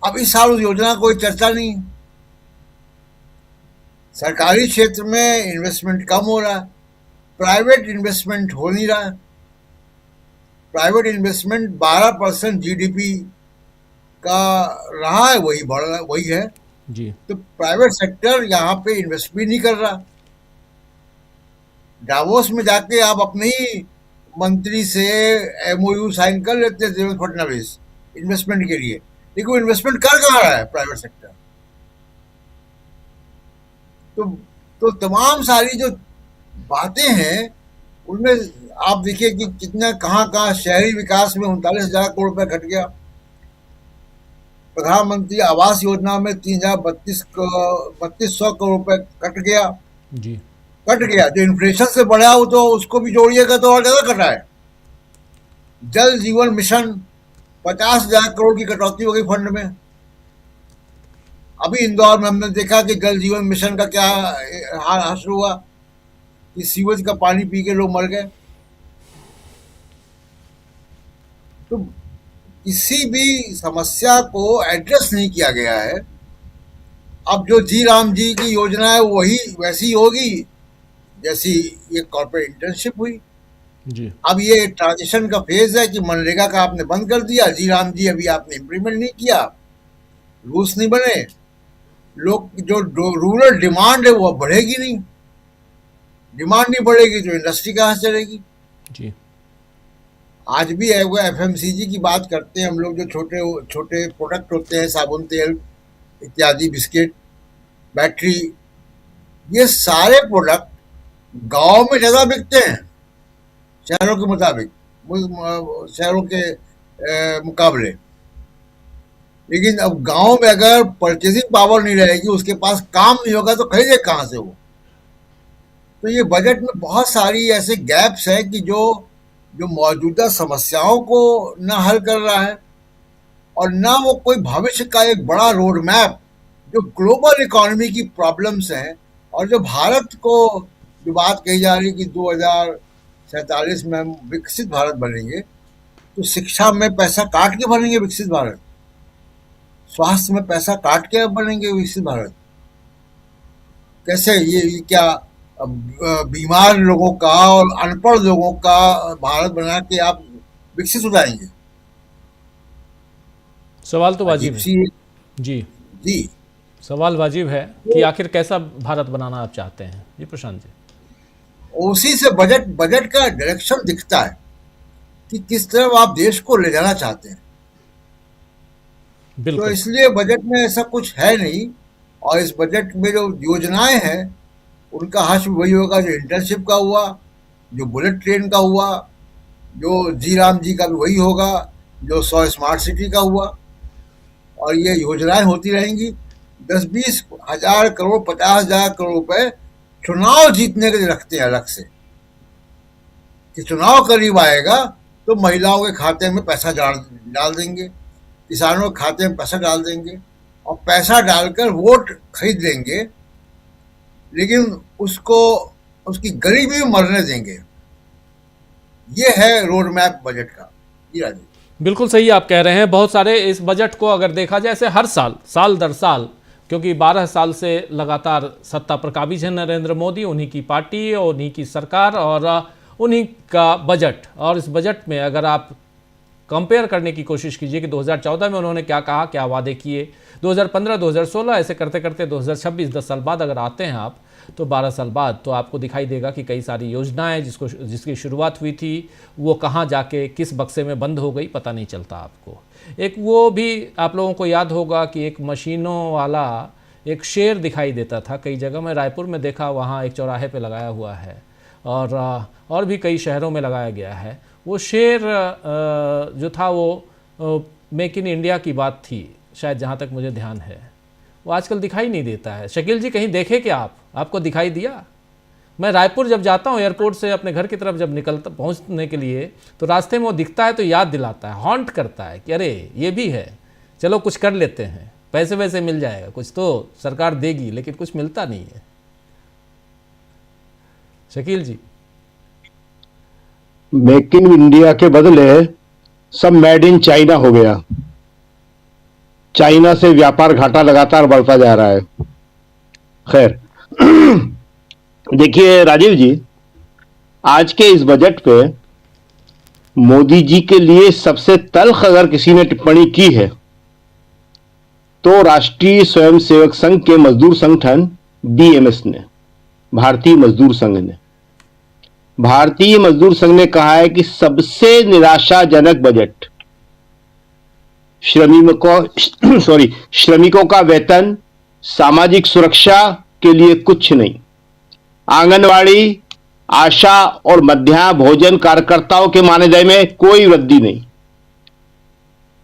अब इस साल उस योजना कोई चर्चा नहीं। सरकारी क्षेत्र में इन्वेस्टमेंट कम हो रहा है, प्राइवेट इन्वेस्टमेंट हो नहीं रहा है। प्राइवेट इन्वेस्टमेंट 12% GDP का रहा है, वही बढ़ रहा है, वही है जी। तो प्राइवेट सेक्टर यहाँ पे इन्वेस्ट भी नहीं कर रहा। डावोस में जाके आप अपने ही मंत्री से MOU साइन कर लेते हैं देवेंद्र फडणवीस इन्वेस्टमेंट के लिए, लेकिन वो इन्वेस्टमेंट कर कहाँ रहा है प्राइवेट सेक्टर? तो तमाम सारी जो बातें हैं उनमें आप देखिए कि कितना कहाँ शहरी विकास में 39,000 करोड़ रुपए घट गया। प्रधानमंत्री आवास योजना में 3,32,100 करोड़ रुपए कट गया। जी। कट गया। जो इन्फ्लेशन से बढ़ा हो तो उसको भी जोड़िएगा तो और ज्यादा कटा है। जल जीवन मिशन 50,000 करोड़ की कटौती हो गई फंड में। अभी इंदौर में हमने देखा कि जल जीवन मिशन का क्या हासिल हुआ कि सीवेज का पानी पी के लोग मर गए। तो किसी भी समस्या को एड्रेस नहीं किया गया है। अब जो जी राम जी की योजना है वही वैसी होगी जैसी ये कॉर्पोरेट इंटर्नशिप हुई। जी। अब ये ट्रांजिशन का फेज है कि मनरेगा का आपने बंद कर दिया, जी राम जी अभी आपने इम्प्लीमेंट नहीं किया, रूल्स नहीं बने, लोग जो रूरल डिमांड है वो बढ़ेगी नहीं। डिमांड नहीं बढ़ेगी तो इंडस्ट्री कहाँ से चलेगी? जी। आज भी है वो FMCG की बात करते हैं हम लोग, जो छोटे छोटे प्रोडक्ट होते हैं, साबुन तेल इत्यादि, बिस्किट, बैटरी, ये सारे प्रोडक्ट गांव में ज्यादा बिकते हैं शहरों के मुताबिक, शहरों के मुकाबले। लेकिन अब गांव में अगर परचेजिंग पावर नहीं रहेगी, उसके पास काम नहीं होगा तो खरीदे कहाँ से वो? तो ये बजट में बहुत सारी ऐसे गैप्स हैं कि जो मौजूदा समस्याओं को न हल कर रहा है और ना वो कोई भविष्य का एक बड़ा रोड मैप, जो ग्लोबल इकोनॉमी की प्रॉब्लम्स हैं और जो भारत को जो बात कही जा रही है कि 2047 में हम विकसित भारत बनेंगे, तो शिक्षा में पैसा काट के बनेंगे विकसित भारत, स्वास्थ्य में पैसा काट के बनेंगे विकसित भारत? कैसे? ये क्या बीमार लोगों का और अनपढ़ लोगों का भारत बना के आप विकसित हो जाएंगे? सवाल तो वाजिब है। जी जी, सवाल वाजिब है कि आखिर कैसा भारत बनाना आप चाहते हैं? जी प्रशांत जी। उसी से बजट का डायरेक्शन दिखता है कि किस तरफ आप देश को ले जाना चाहते हैं। तो बिल्कुल। इसलिए बजट में ऐसा कुछ है नहीं, और इस बजट में जो योजनाएं हैं उनका हश्र वही होगा जो इंटर्नशिप का हुआ, जो बुलेट ट्रेन का हुआ, जो जी राम जी का भी वही होगा, जो 100 स्मार्ट सिटी का हुआ। और ये योजनाएं होती रहेंगी। 10-20 हजार करोड़ 50 हजार करोड़ रुपए चुनाव जीतने के लिए रखते हैं अलग से, कि चुनाव करीब आएगा तो महिलाओं के खाते में पैसा डाल देंगे, किसानों के खाते में पैसा डाल देंगे, और पैसा डालकर वोट खरीद लेंगे, लेकिन उसको उसकी गरीबी में मरने देंगे। ये है रोड मैप बजट का। जी राजीव। बिल्कुल सही आप कह रहे हैं। बहुत सारे इस बजट को अगर देखा जाए ऐसे हर साल, साल दर साल, क्योंकि 12 साल से लगातार सत्ता पर काबिज है नरेंद्र मोदी, उन्हीं की पार्टी, उन्हीं की सरकार और उन्हीं का बजट। और इस बजट में अगर आप कंपेयर करने की कोशिश कीजिए कि 2014 में उन्होंने क्या कहा, क्या वादे किए, 2015, 2016 ऐसे करते करते 2026, 10 साल बाद अगर आते हैं आप, तो 12 साल बाद तो आपको दिखाई देगा कि कई सारी योजनाएं जिसकी शुरुआत हुई थी वो कहाँ जाके किस बक्से में बंद हो गई पता नहीं चलता आपको। एक वो भी आप लोगों को याद होगा कि एक मशीनों वाला एक शेर दिखाई देता था कई जगह। मैं रायपुर में देखा, वहाँ एक चौराहे पे लगाया हुआ है, और भी कई शहरों में लगाया गया है। वो शेर जो था वो मेक इन इंडिया की बात थी शायद, जहाँ तक मुझे ध्यान है। वो आजकल दिखाई नहीं देता है। शकील जी कहीं देखे क्या आपको दिखाई दिया? मैं रायपुर जब जाता हूँ एयरपोर्ट से अपने घर की तरफ जब निकलता पहुँचने के लिए, तो रास्ते में वो दिखता है तो याद दिलाता है, हॉन्ट करता है कि अरे ये भी है, चलो कुछ कर लेते हैं, पैसे वैसे मिल जाएगा, कुछ तो सरकार देगी, लेकिन कुछ मिलता नहीं है। शकील जी। मेक इन इंडिया के बदले सब मेड इन चाइना हो गया। चाइना से व्यापार घाटा लगातार बढ़ता जा रहा है। खैर, देखिए राजीव जी, आज के इस बजट पे मोदी जी के लिए सबसे तल्ख अगर किसी ने टिप्पणी की है तो राष्ट्रीय स्वयंसेवक संघ के मजदूर संगठन बीएमएस ने, भारतीय मजदूर संघ ने। भारतीय मजदूर संघ ने कहा है कि सबसे निराशाजनक बजट श्रमिकों का वेतन, सामाजिक सुरक्षा के लिए कुछ नहीं, आंगनवाड़ी, आशा और मध्याह्न भोजन कार्यकर्ताओं के मानदेय में कोई वृद्धि नहीं,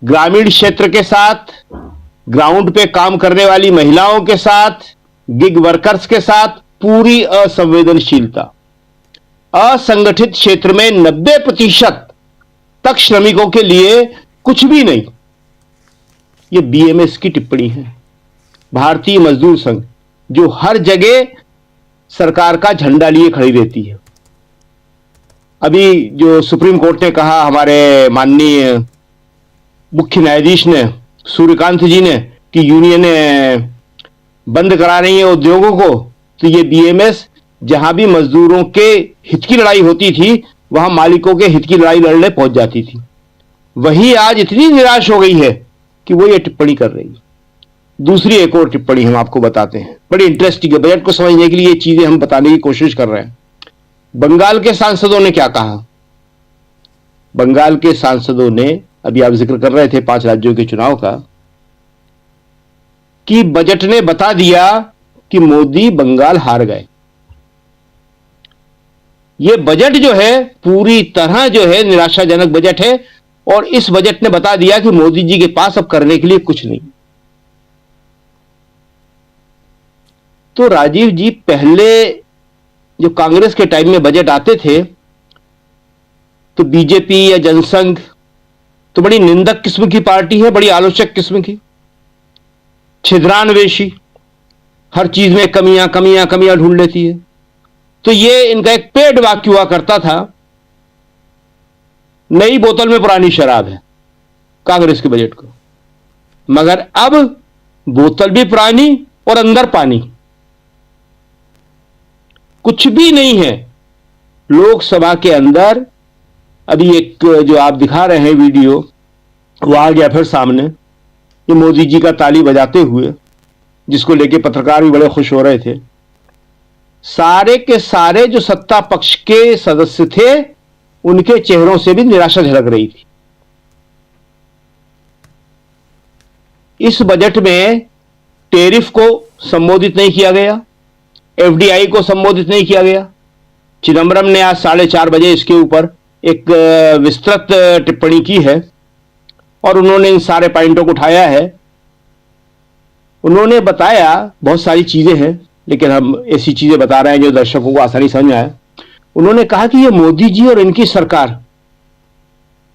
ग्रामीण क्षेत्र के साथ, ग्राउंड पे काम करने वाली महिलाओं के साथ, गिग वर्कर्स के साथ पूरी असंवेदनशीलता, असंगठित क्षेत्र में 90% तक श्रमिकों के लिए कुछ भी नहीं। यह बीएमएस की टिप्पणी है। भारतीय मजदूर संघ जो हर जगह सरकार का झंडा लिए खड़ी रहती है। अभी जो सुप्रीम कोर्ट ने कहा, हमारे माननीय मुख्य न्यायाधीश ने, सूर्यकांत जी ने, कि यूनियनें बंद करा रही हैं उद्योगों को, तो ये बीएमएस जहां भी मजदूरों के हित की लड़ाई होती थी वहां मालिकों के हित की लड़ाई लड़ने पहुंच जाती थी। वही आज इतनी निराश हो गई है कि वो ये टिप्पणी कर रही है। दूसरी एक और टिप्पणी हम आपको बताते हैं, बड़ी इंटरेस्टिंग है। बजट को समझने के लिए ये चीजें हम बताने की कोशिश कर रहे हैं। बंगाल के सांसदों ने क्या कहा? बंगाल के सांसदों ने, अभी आप जिक्र कर रहे थे 5 राज्यों के चुनाव का, कि बजट ने बता दिया कि मोदी बंगाल हार गए। यह बजट जो है पूरी तरह जो है निराशाजनक बजट है, और इस बजट ने बता दिया कि मोदी जी के पास अब करने के लिए कुछ नहीं। तो राजीव जी, पहले जो कांग्रेस के टाइम में बजट आते थे तो बीजेपी या जनसंघ तो बड़ी निंदक किस्म की पार्टी है, बड़ी आलोचक किस्म की, छिद्रान्वेषी, हर चीज में कमियां कमियां कमियां ढूंढ लेती है। तो ये इनका एक पेड वाक्य हुआ करता था, नई बोतल में पुरानी शराब है कांग्रेस के बजट को। मगर अब बोतल भी पुरानी और अंदर पानी, कुछ भी नहीं है। लोकसभा के अंदर अभी एक जो आप दिखा रहे हैं वीडियो, वो आ गया फिर सामने, ये मोदी जी का ताली बजाते हुए, जिसको लेके पत्रकार भी बड़े खुश हो रहे थे। सारे के सारे जो सत्ता पक्ष के सदस्य थे उनके चेहरों से भी निराशा झलक रही थी। इस बजट में टैरिफ को संबोधित नहीं किया गया, एफडीआई को संबोधित नहीं किया गया। चिदम्बरम ने आज 4:30 बजे इसके ऊपर एक विस्तृत टिप्पणी की है और उन्होंने इन सारे पॉइंटों को उठाया है। उन्होंने बताया बहुत सारी चीजें हैं, लेकिन हम ऐसी चीजें बता रहे हैं जो दर्शकों को आसानी समझ में आए। उन्होंने कहा कि ये मोदी जी और इनकी सरकार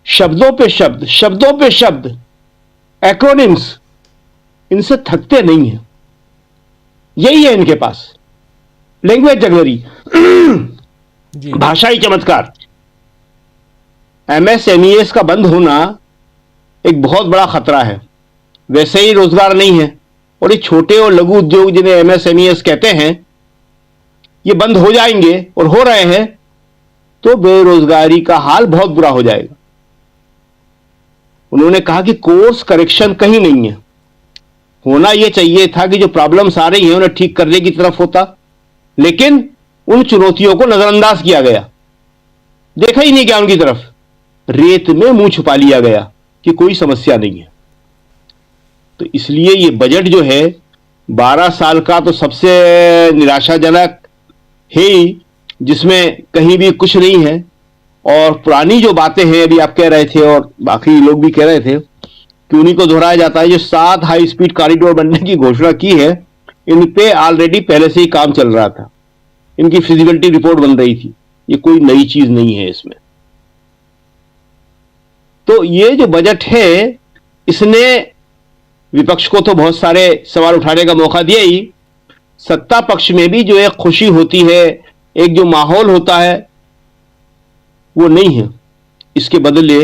शब्दों पे शब्द एक्रोनिम्स, इनसे थकते नहीं है। यही है इनके पास, लैंग्वेज जगलरी, भाषाई चमत्कार। एमएसएमईएस का बंद होना एक बहुत बड़ा खतरा है। वैसे ही रोजगार नहीं है और ये छोटे और लघु उद्योग जिन्हें एमएसएमईएस कहते हैं, ये बंद हो जाएंगे और हो रहे हैं, तो बेरोजगारी का हाल बहुत बुरा हो जाएगा। उन्होंने कहा कि कोर्स करेक्शन कहीं नहीं है। होना यह चाहिए था कि जो प्रॉब्लम्स आ रही हैं उन्हें ठीक करने की तरफ होता, लेकिन उन चुनौतियों को नजरअंदाज किया गया, देखा ही नहीं गया उनकी तरफ, रेत में मुंह छुपा लिया गया कि कोई समस्या नहीं है। तो इसलिए ये बजट जो है 12 साल का तो सबसे निराशाजनक है ही, जिसमें कहीं भी कुछ नहीं है। और पुरानी जो बातें हैं, अभी आप कह रहे थे और बाकी लोग भी कह रहे थे कि उन्हीं को दोहराया जाता है। जो 7 हाई स्पीड कॉरिडोर बनने की घोषणा की है, इन पे ऑलरेडी पहले से ही काम चल रहा था, इनकी फिजिबिलिटी रिपोर्ट बन रही थी। ये कोई नई चीज नहीं है इसमें। तो ये जो बजट है, इसने विपक्ष को तो बहुत सारे सवाल उठाने का मौका दिया ही, सत्ता पक्ष में भी जो एक खुशी होती है, एक जो माहौल होता है, वो नहीं है। इसके बदले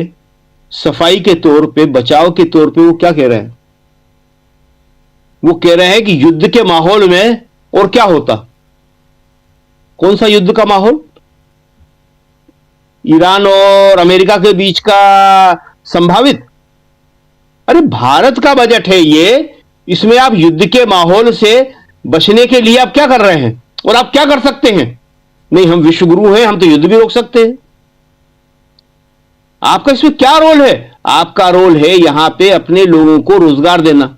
सफाई के तौर पे, बचाव के तौर पे वो क्या कह रहे हैं? वो कह रहे हैं कि युद्ध के माहौल में और क्या होता। कौन सा युद्ध का माहौल? ईरान और अमेरिका के बीच का संभावित? अरे भारत का बजट है ये, इसमें आप युद्ध के माहौल से बचने के लिए आप क्या कर रहे हैं और आप क्या कर सकते हैं? नहीं, हम विश्वगुरु हैं, हम तो युद्ध भी रोक सकते हैं। आपका इसमें क्या रोल है? आपका रोल है यहां पे अपने लोगों को रोजगार देना।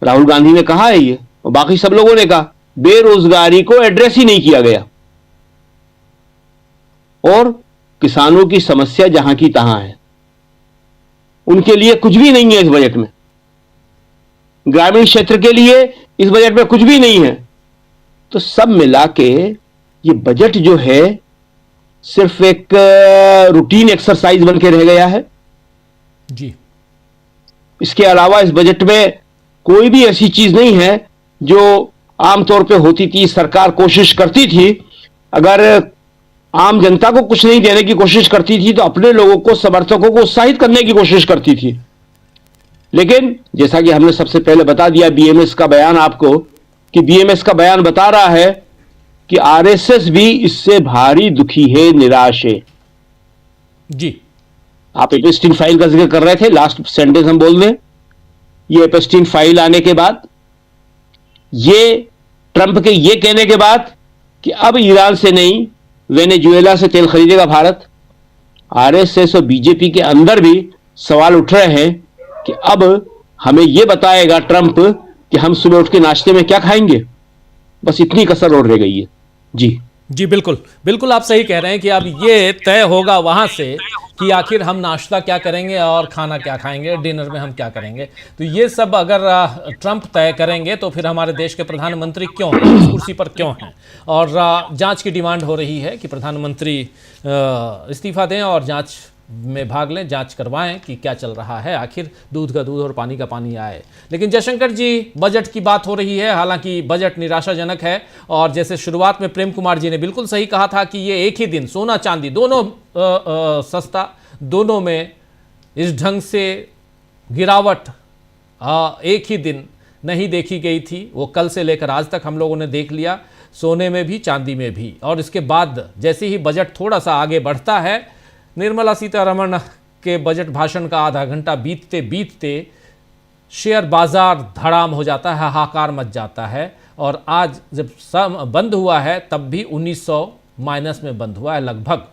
राहुल गांधी ने कहा है ये, और बाकी सब लोगों ने कहा, बेरोजगारी को एड्रेस ही नहीं किया गया। और किसानों की समस्या जहां की तहां है, उनके लिए कुछ भी नहीं है इस बजट में। ग्रामीण क्षेत्र के लिए इस बजट में कुछ भी नहीं है। तो सब मिला के ये बजट जो है सिर्फ एक रूटीन एक्सरसाइज बन के रह गया है जी। इसके अलावा इस बजट में कोई भी ऐसी चीज नहीं है जो आमतौर पे होती थी। सरकार कोशिश करती थी, अगर आम जनता को कुछ नहीं देने की कोशिश करती थी तो अपने लोगों को, समर्थकों को उत्साहित करने की कोशिश करती थी। लेकिन जैसा कि हमने सबसे पहले बता दिया बीएमएस का बयान आपको, कि बीएमएस का बयान बता रहा है कि आरएसएस भी इससे भारी दुखी है, निराश है जी। आप एपेस्टीन फाइल का जिक्र कर रहे थे, लास्ट सेंटेंस हम बोल दें, ये एपेस्टीन फाइल आने के बाद, ये ट्रंप के ये कहने के बाद कि अब ईरान से नहीं वेनेजुएला से तेल खरीदेगा भारत, आरएसएस और बीजेपी के अंदर भी सवाल उठ रहे हैं कि अब हमें यह बताएगा ट्रंप कि हम सुबह उठ के नाश्ते में क्या खाएंगे। बस इतनी कसर और रह गई है जी। जी बिल्कुल बिल्कुल, आप सही कह रहे हैं कि अब ये तय होगा वहां से कि आखिर हम नाश्ता क्या करेंगे और खाना क्या खाएंगे, डिनर में हम क्या करेंगे। तो ये सब अगर ट्रंप तय करेंगे तो फिर हमारे देश के प्रधानमंत्री क्यों हैं, इस कुर्सी पर क्यों हैं। और जांच की डिमांड हो रही है कि प्रधानमंत्री इस्तीफा दें और जांच में भाग लें, जांच करवाएं कि क्या चल रहा है, आखिर दूध का दूध और पानी का पानी आए। लेकिन जयशंकर जी, बजट की बात हो रही है, हालांकि बजट निराशाजनक है। और जैसे शुरुआत में प्रेम कुमार जी ने बिल्कुल सही कहा था कि ये एक ही दिन सोना चांदी दोनों सस्ता, दोनों में इस ढंग से गिरावट एक ही दिन नहीं देखी गई थी। वो कल से लेकर आज तक हम लोगों ने देख लिया, सोने में भी चांदी में भी। और इसके बाद जैसे ही बजट थोड़ा सा आगे बढ़ता है, निर्मला सीतारमण के बजट भाषण का आधा घंटा बीतते बीतते शेयर बाजार धड़ाम हो जाता है, हाहाकार मच जाता है। और आज जब बंद हुआ है तब भी 1900 माइनस में बंद हुआ है, लगभग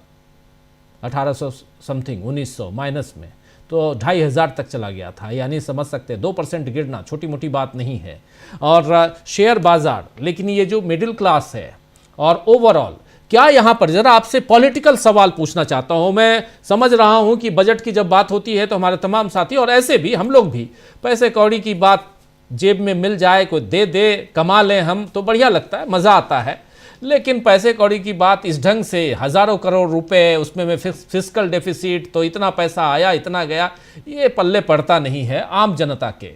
1800 समथिंग, 1900 माइनस में, तो 2500 तक चला गया था। यानी समझ सकते हैं 2% गिरना छोटी मोटी बात नहीं है। और शेयर बाजार, लेकिन ये जो मिडिल क्लास है और ओवरऑल, क्या यहाँ पर जरा आपसे पॉलिटिकल सवाल पूछना चाहता हूँ। मैं समझ रहा हूँ कि बजट की जब बात होती है तो हमारे तमाम साथी और ऐसे भी हम लोग भी पैसे कौड़ी की बात, जेब में मिल जाए, कोई दे दे, कमा लें हम, तो बढ़िया लगता है, मज़ा आता है। लेकिन पैसे कौड़ी की बात इस ढंग से, हज़ारों करोड़ रुपए, उसमें में फिस्कल डेफिसिट, तो इतना पैसा आया इतना गया, ये पल्ले पड़ता नहीं है आम जनता के।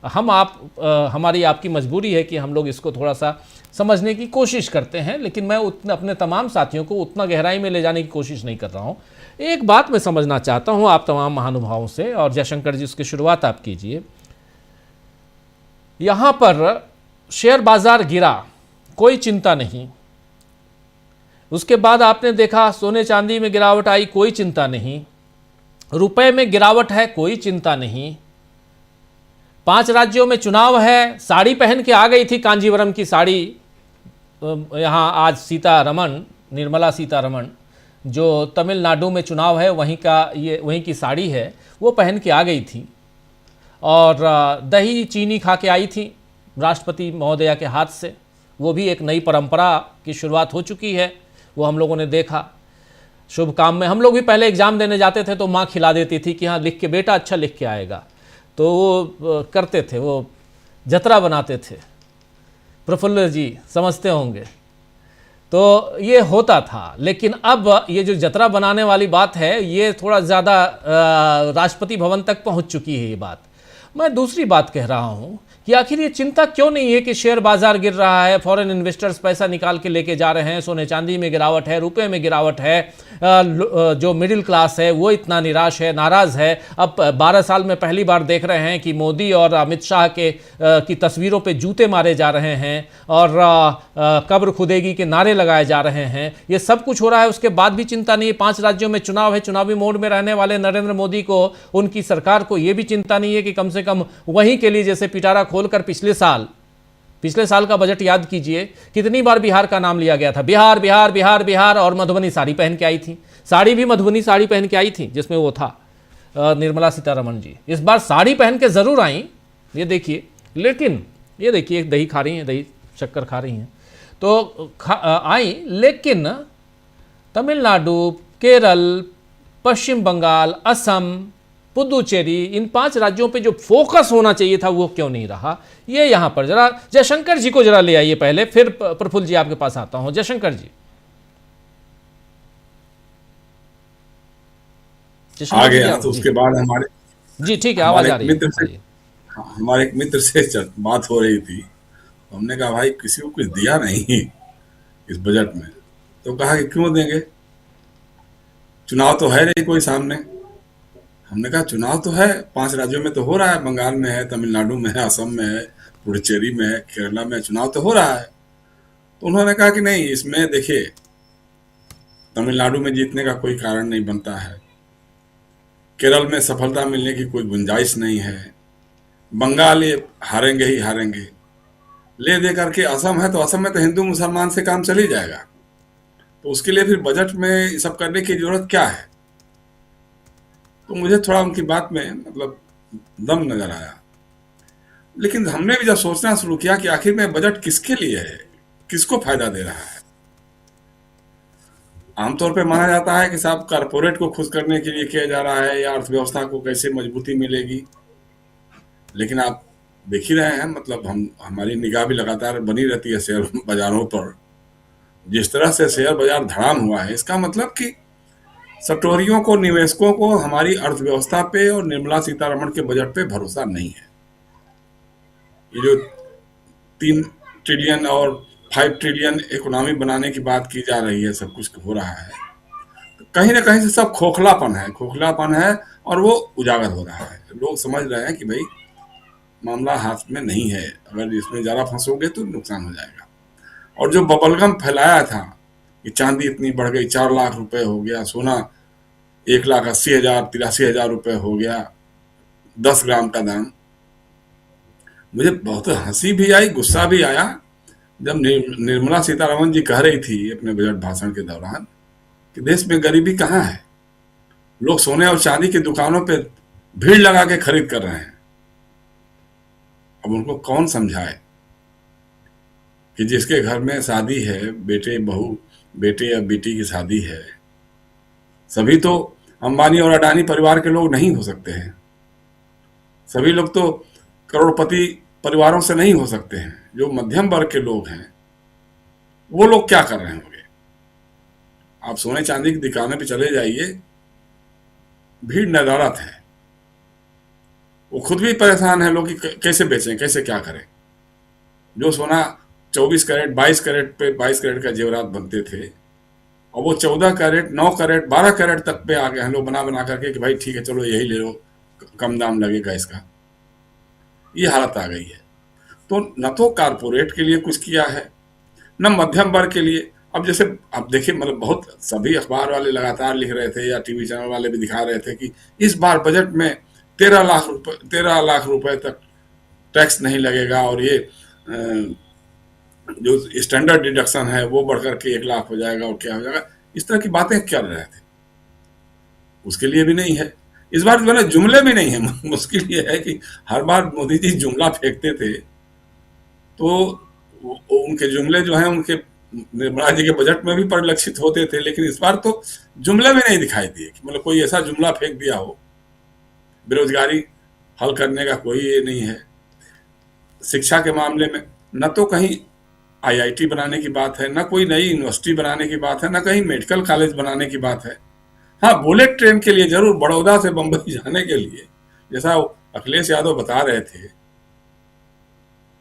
हमारी आपकी मजबूरी है कि हम लोग इसको थोड़ा सा समझने की कोशिश करते हैं, लेकिन मैं अपने तमाम साथियों को उतना गहराई में ले जाने की कोशिश नहीं कर रहा हूँ। एक बात मैं समझना चाहता हूँ आप तमाम महानुभावों से, और जयशंकर जी उसकी शुरुआत आप कीजिए। यहाँ पर शेयर बाजार गिरा, कोई चिंता नहीं। उसके बाद आपने देखा सोने चांदी में गिरावट आई, कोई चिंता नहीं। रुपए में गिरावट है, कोई चिंता नहीं। 5 राज्यों में चुनाव है, साड़ी पहन के आ गई थी, कांजीवरम की साड़ी। यहाँ आज सीतारमण, निर्मला सीतारमण, जो तमिलनाडु में चुनाव है वहीं की साड़ी है, वो पहन के आ गई थी। और दही चीनी खा के आई थी राष्ट्रपति महोदया के हाथ से। वो भी एक नई परंपरा की शुरुआत हो चुकी है, वो हम लोगों ने देखा। शुभ काम में हम लोग भी पहले एग्ज़ाम देने जाते थे तो माँ खिला देती थी कि हाँ लिख के बेटा, अच्छा लिख के आएगा, तो वो करते थे, वो जतरा बनाते थे। प्रफुल्ल जी समझते होंगे, तो ये होता था। लेकिन अब ये जो जतरा बनाने वाली बात है, ये थोड़ा ज़्यादा राष्ट्रपति भवन तक पहुंच चुकी है ये बात। मैं दूसरी बात कह रहा हूं कि आखिर ये चिंता क्यों नहीं है कि शेयर बाजार गिर रहा है, फॉरेन इन्वेस्टर्स पैसा निकाल के लेके जा रहे हैं, सोने चांदी में गिरावट है, रुपए में गिरावट है, जो मिडिल क्लास है वो इतना निराश है, नाराज़ है। अब 12 साल में पहली बार देख रहे हैं कि मोदी और अमित शाह की तस्वीरों पे जूते मारे जा रहे हैं और कब्र खुदेगी के नारे लगाए जा रहे हैं। ये सब कुछ हो रहा है, उसके बाद भी चिंता नहीं है। 5 राज्यों में चुनाव है, चुनावी मोड में रहने वाले नरेंद्र मोदी को, उनकी सरकार को ये भी चिंता नहीं है कि कम से कम वहीं के लिए, जैसे पिटारा खोलकर पिछले साल का बजट याद कीजिए, कितनी बार बिहार का नाम लिया गया था, बिहार बिहार बिहार बिहार, और मधुबनी साड़ी पहन के आई थी। साड़ी भी मधुबनी साड़ी पहन के आई थी जिसमें वो था निर्मला सीतारमण जी। इस बार साड़ी पहन के जरूर आई, ये देखिए। लेकिन ये देखिए, दही खा रही हैं, दही शक्कर खा रही हैं, तो आई। लेकिन तमिलनाडु, केरल, पश्चिम बंगाल, असम, पुदुचेरी, इन 5 राज्यों पे जो फोकस होना चाहिए था वो क्यों नहीं रहा? ये यहां पर जरा जयशंकर जी को जरा ले आइए पहले, फिर प्रफुल्ल जी आपके पास आता हूं। जयशंकर जी, आ गया तो उसके बाद हमारे जी ठीक है, आवाज आ रही है। हमारे एक मित्र से बात हो रही थी, हमने कहा भाई किसी को कुछ दिया नहीं इस बजट में, तो कहा कि क्यों देंगे, चुनाव तो है नहीं कोई सामने। हमने कहा चुनाव तो है, 5 राज्यों में तो हो रहा है, बंगाल में है, तमिलनाडु में है, असम में है, पुडुचेरी में है, केरला में चुनाव तो हो रहा है। तो उन्होंने कहा कि नहीं, इसमें देखिए तमिलनाडु में जीतने का कोई कारण नहीं बनता है, केरल में सफलता मिलने की कोई गुंजाइश नहीं है, बंगाल ये हारेंगे ही हारेंगे। ले दे करके असम है, तो असम में तो हिंदू मुसलमान से काम चल ही जाएगा, तो उसके लिए फिर बजट में सब करने की जरूरत क्या है? तो मुझे थोड़ा उनकी बात में मतलब दम नजर आया। लेकिन हमने भी जब सोचना शुरू किया कि आखिर में बजट किसके लिए है, किसको फायदा दे रहा है। आमतौर पे माना जाता है कि साहब कारपोरेट को खुश करने के लिए किया जा रहा है, या अर्थव्यवस्था को कैसे मजबूती मिलेगी। लेकिन आप देख ही रहे हैं, मतलब हमारी निगाह भी लगातार बनी रहती है शेयर बाजारों पर। जिस तरह से शेयर बाजार धड़ाम हुआ है, इसका मतलब कि सटोरियों को, निवेशकों को हमारी अर्थव्यवस्था पे और निर्मला सीतारमण के बजट पे भरोसा नहीं है। ये जो 3 ट्रिलियन और 5 ट्रिलियन इकोनॉमी बनाने की बात की जा रही है, सब कुछ हो रहा है, तो कहीं ना कहीं से सब खोखलापन है और वो उजागर हो रहा है। लोग समझ रहे हैं कि भाई मामला हाथ में नहीं है, अगर इसमें ज़्यादा फंसोगे तो नुकसान हो जाएगा। और जो बबलगम फैलाया था कि चांदी इतनी बढ़ गई, 4 लाख रुपए हो गया, सोना 1,80,000 83,000 रुपए हो गया 10 ग्राम का दाम, मुझे बहुत हंसी भी आई, गुस्सा भी आया जब निर्मला सीतारमण जी कह रही थी अपने बजट भाषण के दौरान कि देश में गरीबी कहाँ है, लोग सोने और चांदी की दुकानों पे भीड़ लगा के खरीद कर रहे हैं। अब उनको कौन समझाए कि जिसके घर में शादी है, बेटे बहू, बेटे या बेटी की शादी है, सभी तो अंबानी और अडानी परिवार के लोग नहीं हो सकते हैं, सभी लोग तो करोड़पति परिवारों से नहीं हो सकते हैं। जो मध्यम वर्ग के लोग हैं वो लोग क्या कर रहे होंगे? आप सोने चांदी की दुकानें पे चले जाइए, भीड़ नदारत है, वो खुद भी परेशान है लोग कि कैसे बेचें, कैसे क्या करें। जो सोना 24 कैरेट 22 कैरेट पे 22 कैरेट का जेवरात बनते थे और वो 14 कैरेट 9 कैरेट 12 कैरेट तक पे आ गए हैं लोग बना बना करके कि भाई ठीक है चलो यही ले लो, कम दाम लगेगा इसका। ये हालत आ गई है। तो न तो कारपोरेट के लिए कुछ किया है, न मध्यम वर्ग के लिए। अब जैसे अब देखिए, मतलब बहुत सभी अखबार वाले लगातार लिख रहे थे या टीवी चैनल वाले भी दिखा रहे थे कि इस बार बजट में 13 लाख रुपए तक टैक्स नहीं लगेगा और ये जो स्टैंडर्ड डिडक्शन है वो बढ़कर के 1 लाख हो जाएगा और क्या हो जाएगा, इस तरह की बातें कर रहे थे। उसके लिए भी नहीं है इस बार, जो है ना, जुमले भी नहीं है। मुश्किल ये है कि हर बार मोदी जी जुमला फेंकते थे तो उनके जुमले जो हैं उनके निर्मला जी के बजट में भी परिलक्षित होते थे, लेकिन इस बार तो जुमले भी नहीं दिखाई दिए कि मतलब कोई ऐसा जुमला फेंक दिया हो। बेरोजगारी हल करने का कोई ये नहीं है। शिक्षा के मामले में न तो कहीं आईआईटी बनाने की बात है, न कोई नई यूनिवर्सिटी बनाने की बात है, न कहीं मेडिकल कॉलेज बनाने की बात है। हाँ, बुलेट ट्रेन के लिए जरूर बड़ौदा से बंबई जाने के लिए, जैसा अखिलेश यादव बता रहे थे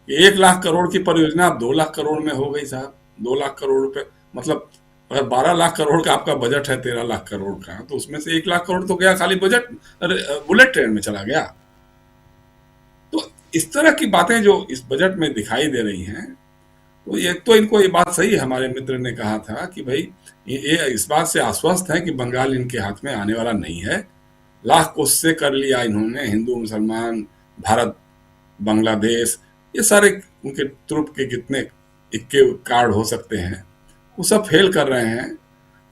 कि 1 लाख करोड़ की परियोजना 2 लाख करोड़ में हो गई साहब। 2 लाख करोड़ रुपए, मतलब अगर 12 लाख करोड़ का आपका बजट है 13 लाख करोड़ का, तो उसमें से 1 लाख करोड़ तो गया खाली बजट बुलेट ट्रेन में चला गया। तो इस तरह की बातें जो इस बजट में दिखाई दे रही हैं, तो ये तो इनको ये बात सही है, हमारे मित्र ने कहा था कि भाई ये इस बात से आश्वस्त है कि बंगाल इनके हाथ में आने वाला नहीं है। लाख कोशिशें कर लिया इन्होंने, हिंदू मुसलमान, भारत बांग्लादेश, ये सारे उनके ट्रुप के कितने इक्के कार्ड हो सकते हैं, वो सब फेल कर रहे हैं।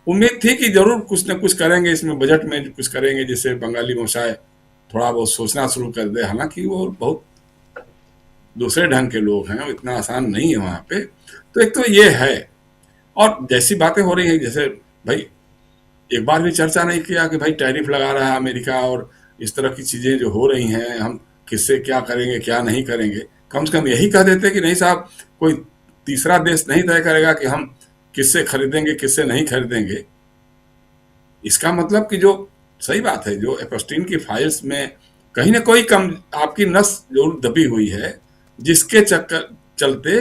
उम्मीद थी कि जरूर कुछ न कुछ करेंगे, इसमें बजट में कुछ करेंगे जिससे बंगाली मुशाए थोड़ा बहुत सोचना शुरू कर दे। हालांकि वो बहुत दूसरे ढंग के लोग हैं, इतना आसान नहीं है वहाँ पे। तो एक तो ये है, और जैसी बातें हो रही हैं, जैसे भाई एक बार भी चर्चा नहीं किया कि भाई टैरिफ लगा रहा है अमेरिका और इस तरह की चीज़ें जो हो रही हैं, हम किससे क्या करेंगे क्या नहीं करेंगे। कम से कम यही कह देते कि नहीं साहब, कोई तीसरा देश नहीं तय करेगा कि हम किससे खरीदेंगे किससे नहीं खरीदेंगे। इसका मतलब कि जो सही बात है, जो एपस्टीन की फाइल्स में कहीं ना कोई कम आपकी नस जरूर दबी हुई है, जिसके चलते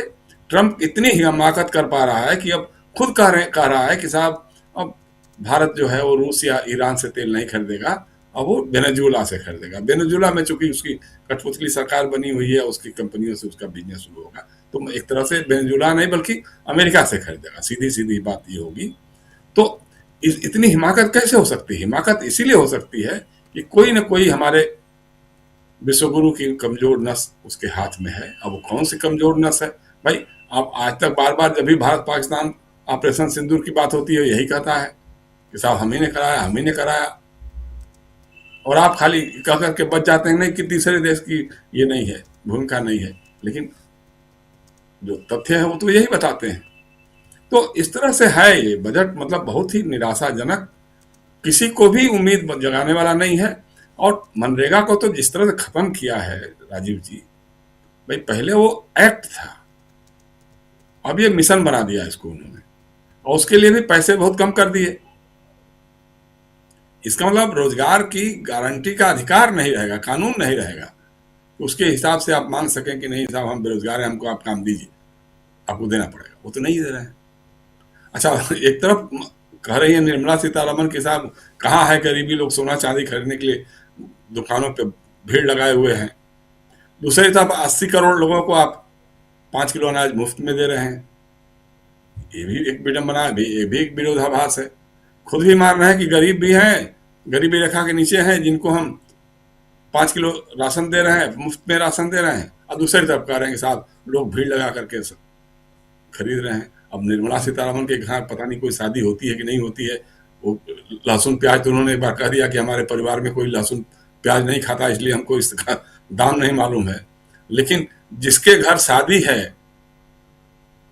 ट्रंप इतनी हिमाकत कर पा रहा है कि अब खुद कह रहा है कि साहब अब भारत जो है वो रूस या ईरान से तेल नहीं खरीदेगा, अब वो वेनेजुएला से खरीदेगा। वेनेजुएला में चूंकि उसकी कठपुतली सरकार बनी हुई है, उसकी कंपनियों से उसका बिजनेस शुरू होगा, तो एक तरह से वेनेजुएला नहीं बल्कि अमेरिका से खरीदेगा। सीधी सीधी बात ये होगी। तो इतनी हिमाकत कैसे हो सकती है? हिमाकत इसीलिए हो सकती है कि कोई ना कोई हमारे विश्वगुरु की कमजोर नस उसके हाथ में है। अब वो कौन सी कमजोर नस है भाई? आप आज तक बार बार जब भी भारत पाकिस्तान ऑपरेशन सिंदूर की बात होती है यही कहता है कि साहब हम ही ने कराया, हम ही ने कराया, और आप खाली कह करके बच जाते हैं नहीं कि तीसरे देश की ये नहीं है, भूमिका नहीं है, लेकिन जो तथ्य है वो तो यही बताते हैं। तो इस तरह से है ये बजट, मतलब बहुत ही निराशाजनक, किसी को भी उम्मीद जगाने वाला नहीं है। और मनरेगा को तो जिस तरह से खत्म किया है राजीव जी, भाई पहले वो एक्ट था, अब ये मिशन बना दिया इसको उन्होंने, और उसके लिए भी पैसे बहुत कम कर दिए। इसका मतलब रोजगार की गारंटी का अधिकार नहीं रहेगा, कानून नहीं रहेगा, उसके हिसाब से आप मांग सकें कि नहीं साहब हम बेरोजगार हैं, हमको आप काम दीजिए, आपको देना पड़ेगा। वो तो नहीं दे रहे हैं। अच्छा, एक तरफ कह रही है निर्मला सीतारमण के साहब कहाँ है गरीबी, लोग सोना चांदी खरीदने के लिए दुकानों पे भीड़ लगाए हुए हैं, दूसरी तरफ 80 करोड़ लोगों को आप 5 किलो अनाज मुफ्त में दे रहे हैं। ये भी एक विडंबना है, ये भी एक विरोधाभास है। खुद भी मान रहे हैं कि गरीब भी हैं, गरीबी रेखा के नीचे हैं, जिनको हम 5 किलो राशन दे रहे हैं, मुफ्त में राशन दे रहे हैं, और दूसरी तरफ कह रहे हैं कि साहब लोग भीड़ लगा करके खरीद रहे हैं। अब निर्मला सीतारमण के घर पता नहीं कोई शादी होती है कि नहीं होती है, वो लहसुन प्याज तो उन्होंने एक बार कह दिया कि हमारे परिवार में कोई लहसुन प्याज नहीं खाता, इसलिए हमको इसका दाम नहीं मालूम है। लेकिन जिसके घर शादी है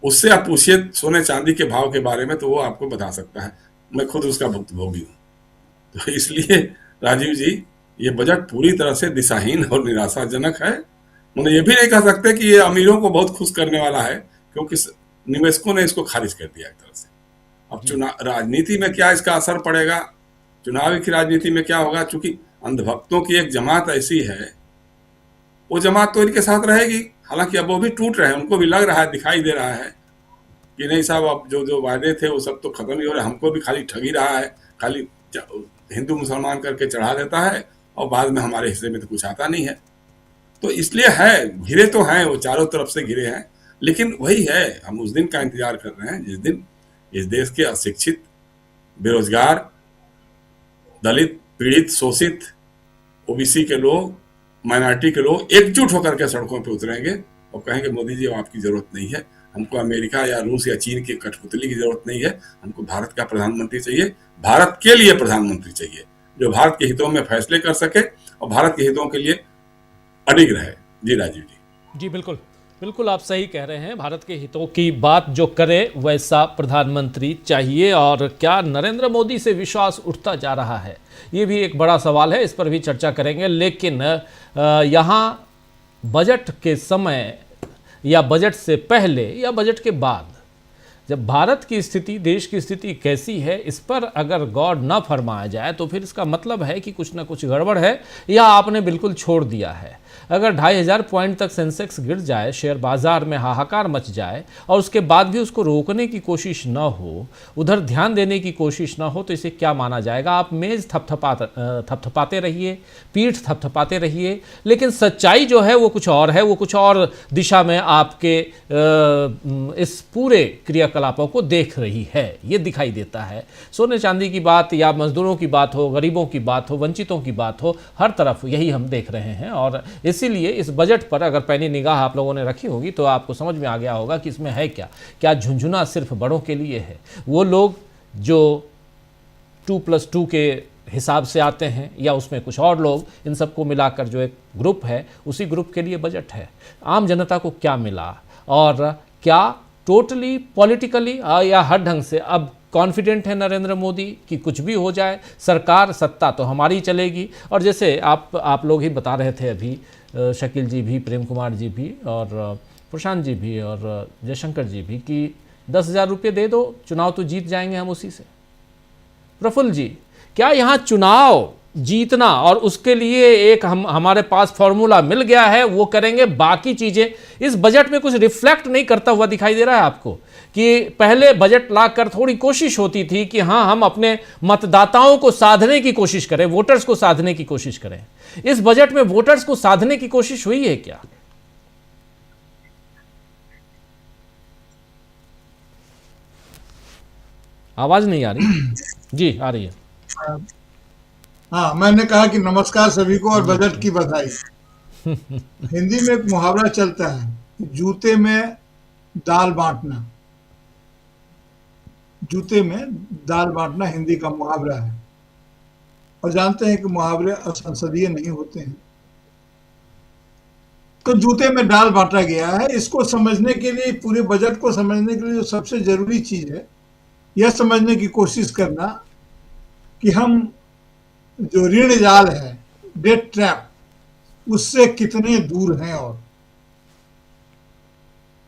उससे आप पूछिए सोने चांदी के भाव के बारे में, तो वो आपको बता सकता है। मैं खुद उसका भुक्तभोगी हूँ। तो इसलिए राजीव जी, ये बजट पूरी तरह से दिशाहीन और निराशाजनक है। उन्हें ये भी नहीं कह सकते कि ये अमीरों को बहुत खुश करने वाला है, क्योंकि निवेशकों ने इसको खारिज कर दिया एक तरह से। अब चुनाव राजनीति में क्या इसका असर पड़ेगा, चुनावी की राजनीति में क्या होगा, चूंकि अंधभक्तों की एक जमात ऐसी है, वो जमात तो इनके साथ रहेगी। हालांकि अब वो भी टूट रहे हैं, उनको भी लग रहा है, दिखाई दे रहा है कि नहीं साहब अब जो जो वायदे थे वो सब तो खत्म ही हो रहे, हमको भी खाली ठगी रहा है, खाली हिंदू मुसलमान करके चढ़ा देता है और बाद में हमारे हिस्से में तो कुछ आता नहीं है। तो इसलिए है, घिरे तो हैं, वो चारों तरफ से घिरे हैं, लेकिन वही है, हम उस दिन का इंतजार कर रहे हैं जिस दिन इस देश के अशिक्षित, बेरोजगार, दलित, पीड़ित, शोषित, ओबीसी के लोग, माइनॉरिटी के लोग एकजुट होकर के सड़कों पे उतरेंगे और कहेंगे मोदी जी अब आपकी जरूरत नहीं है, हमको अमेरिका या रूस या चीन की कठपुतली की जरूरत नहीं है, हमको भारत का प्रधानमंत्री चाहिए, भारत के लिए प्रधानमंत्री चाहिए, जो भारत के हितों में फैसले कर सके और भारत के हितों के लिए अडिग रहे। जी राजीव जी। जी बिल्कुल बिल्कुल, आप सही कह रहे हैं। भारत के हितों की बात जो करे वैसा प्रधानमंत्री चाहिए। और क्या नरेंद्र मोदी से विश्वास उठता जा रहा है, ये भी एक बड़ा सवाल है, इस पर भी चर्चा करेंगे। लेकिन यहाँ बजट के समय या बजट से पहले या बजट के बाद जब भारत की स्थिति, देश की स्थिति कैसी है, इस पर अगर गौर न फरमाया जाए तो फिर इसका मतलब है कि कुछ ना कुछ गड़बड़ है या आपने बिल्कुल छोड़ दिया है। अगर 2500 पॉइंट तक सेंसेक्स गिर जाए, शेयर बाजार में हाहाकार मच जाए और उसके बाद भी उसको रोकने की कोशिश न हो, उधर ध्यान देने की कोशिश न हो, तो इसे क्या माना जाएगा? आप मेज थपथपाते रहिए, पीठ थपथपाते रहिए, लेकिन सच्चाई जो है वो कुछ और है, वो कुछ और दिशा में आपके इस पूरे क्रियाकलापों को देख रही है, ये दिखाई देता है। सोने चांदी की बात या मजदूरों की बात हो, गरीबों की बात हो, वंचितों की बात हो, हर तरफ यही हम देख रहे हैं। और इसीलिए इस बजट पर अगर पैनी निगाह आप लोगों ने रखी होगी तो आपको समझ में आ गया होगा कि इसमें है क्या। क्या झुंझुना सिर्फ बड़ों के लिए है? वो लोग जो 2+2 के हिसाब से आते हैं या उसमें कुछ और लोग, इन सबको मिलाकर जो एक ग्रुप है, उसी ग्रुप के लिए बजट है। आम जनता को क्या मिला और क्या टोटली पॉलिटिकली या हर ढंग से अब कॉन्फिडेंट है नरेंद्र मोदी कि कुछ भी हो जाए, सरकार, सत्ता तो हमारी चलेगी। और जैसे आप लोग ही बता रहे थे अभी, शकील जी भी, प्रेम कुमार जी भी और प्रशांत जी भी और जयशंकर जी भी, कि 10,000 रुपये दे दो, चुनाव तो जीत जाएंगे हम उसी से। प्रफुल्ल जी, क्या यहाँ चुनाव जीतना और उसके लिए एक हमारे पास फॉर्मूला मिल गया है, वो करेंगे, बाकी चीज़ें इस बजट में कुछ रिफ्लेक्ट नहीं करता हुआ दिखाई दे रहा है आपको? कि पहले बजट लाकर थोड़ी कोशिश होती थी कि हाँ, हम अपने मतदाताओं को साधने की कोशिश करें, वोटर्स को साधने की कोशिश करें। इस बजट में वोटर्स को साधने की कोशिश हुई है क्या? आवाज नहीं आ रही जी? आ रही है। हाँ, मैंने कहा कि नमस्कार सभी को और बजट की बधाई। हिंदी में एक मुहावरा चलता है, जूते में दाल बांटना। जूते में दाल बांटना हिंदी का मुहावरा है। और जानते हैं कि मुहावरे असंसदीय नहीं होते हैं। तो जूते में दाल बांटा गया है। इसको समझने के लिए, पूरे बजट को समझने के लिए जो सबसे जरूरी चीज है, यह समझने की कोशिश करना कि हम जो ऋण जाल है, डेट ट्रैप, उससे कितने दूर हैं। और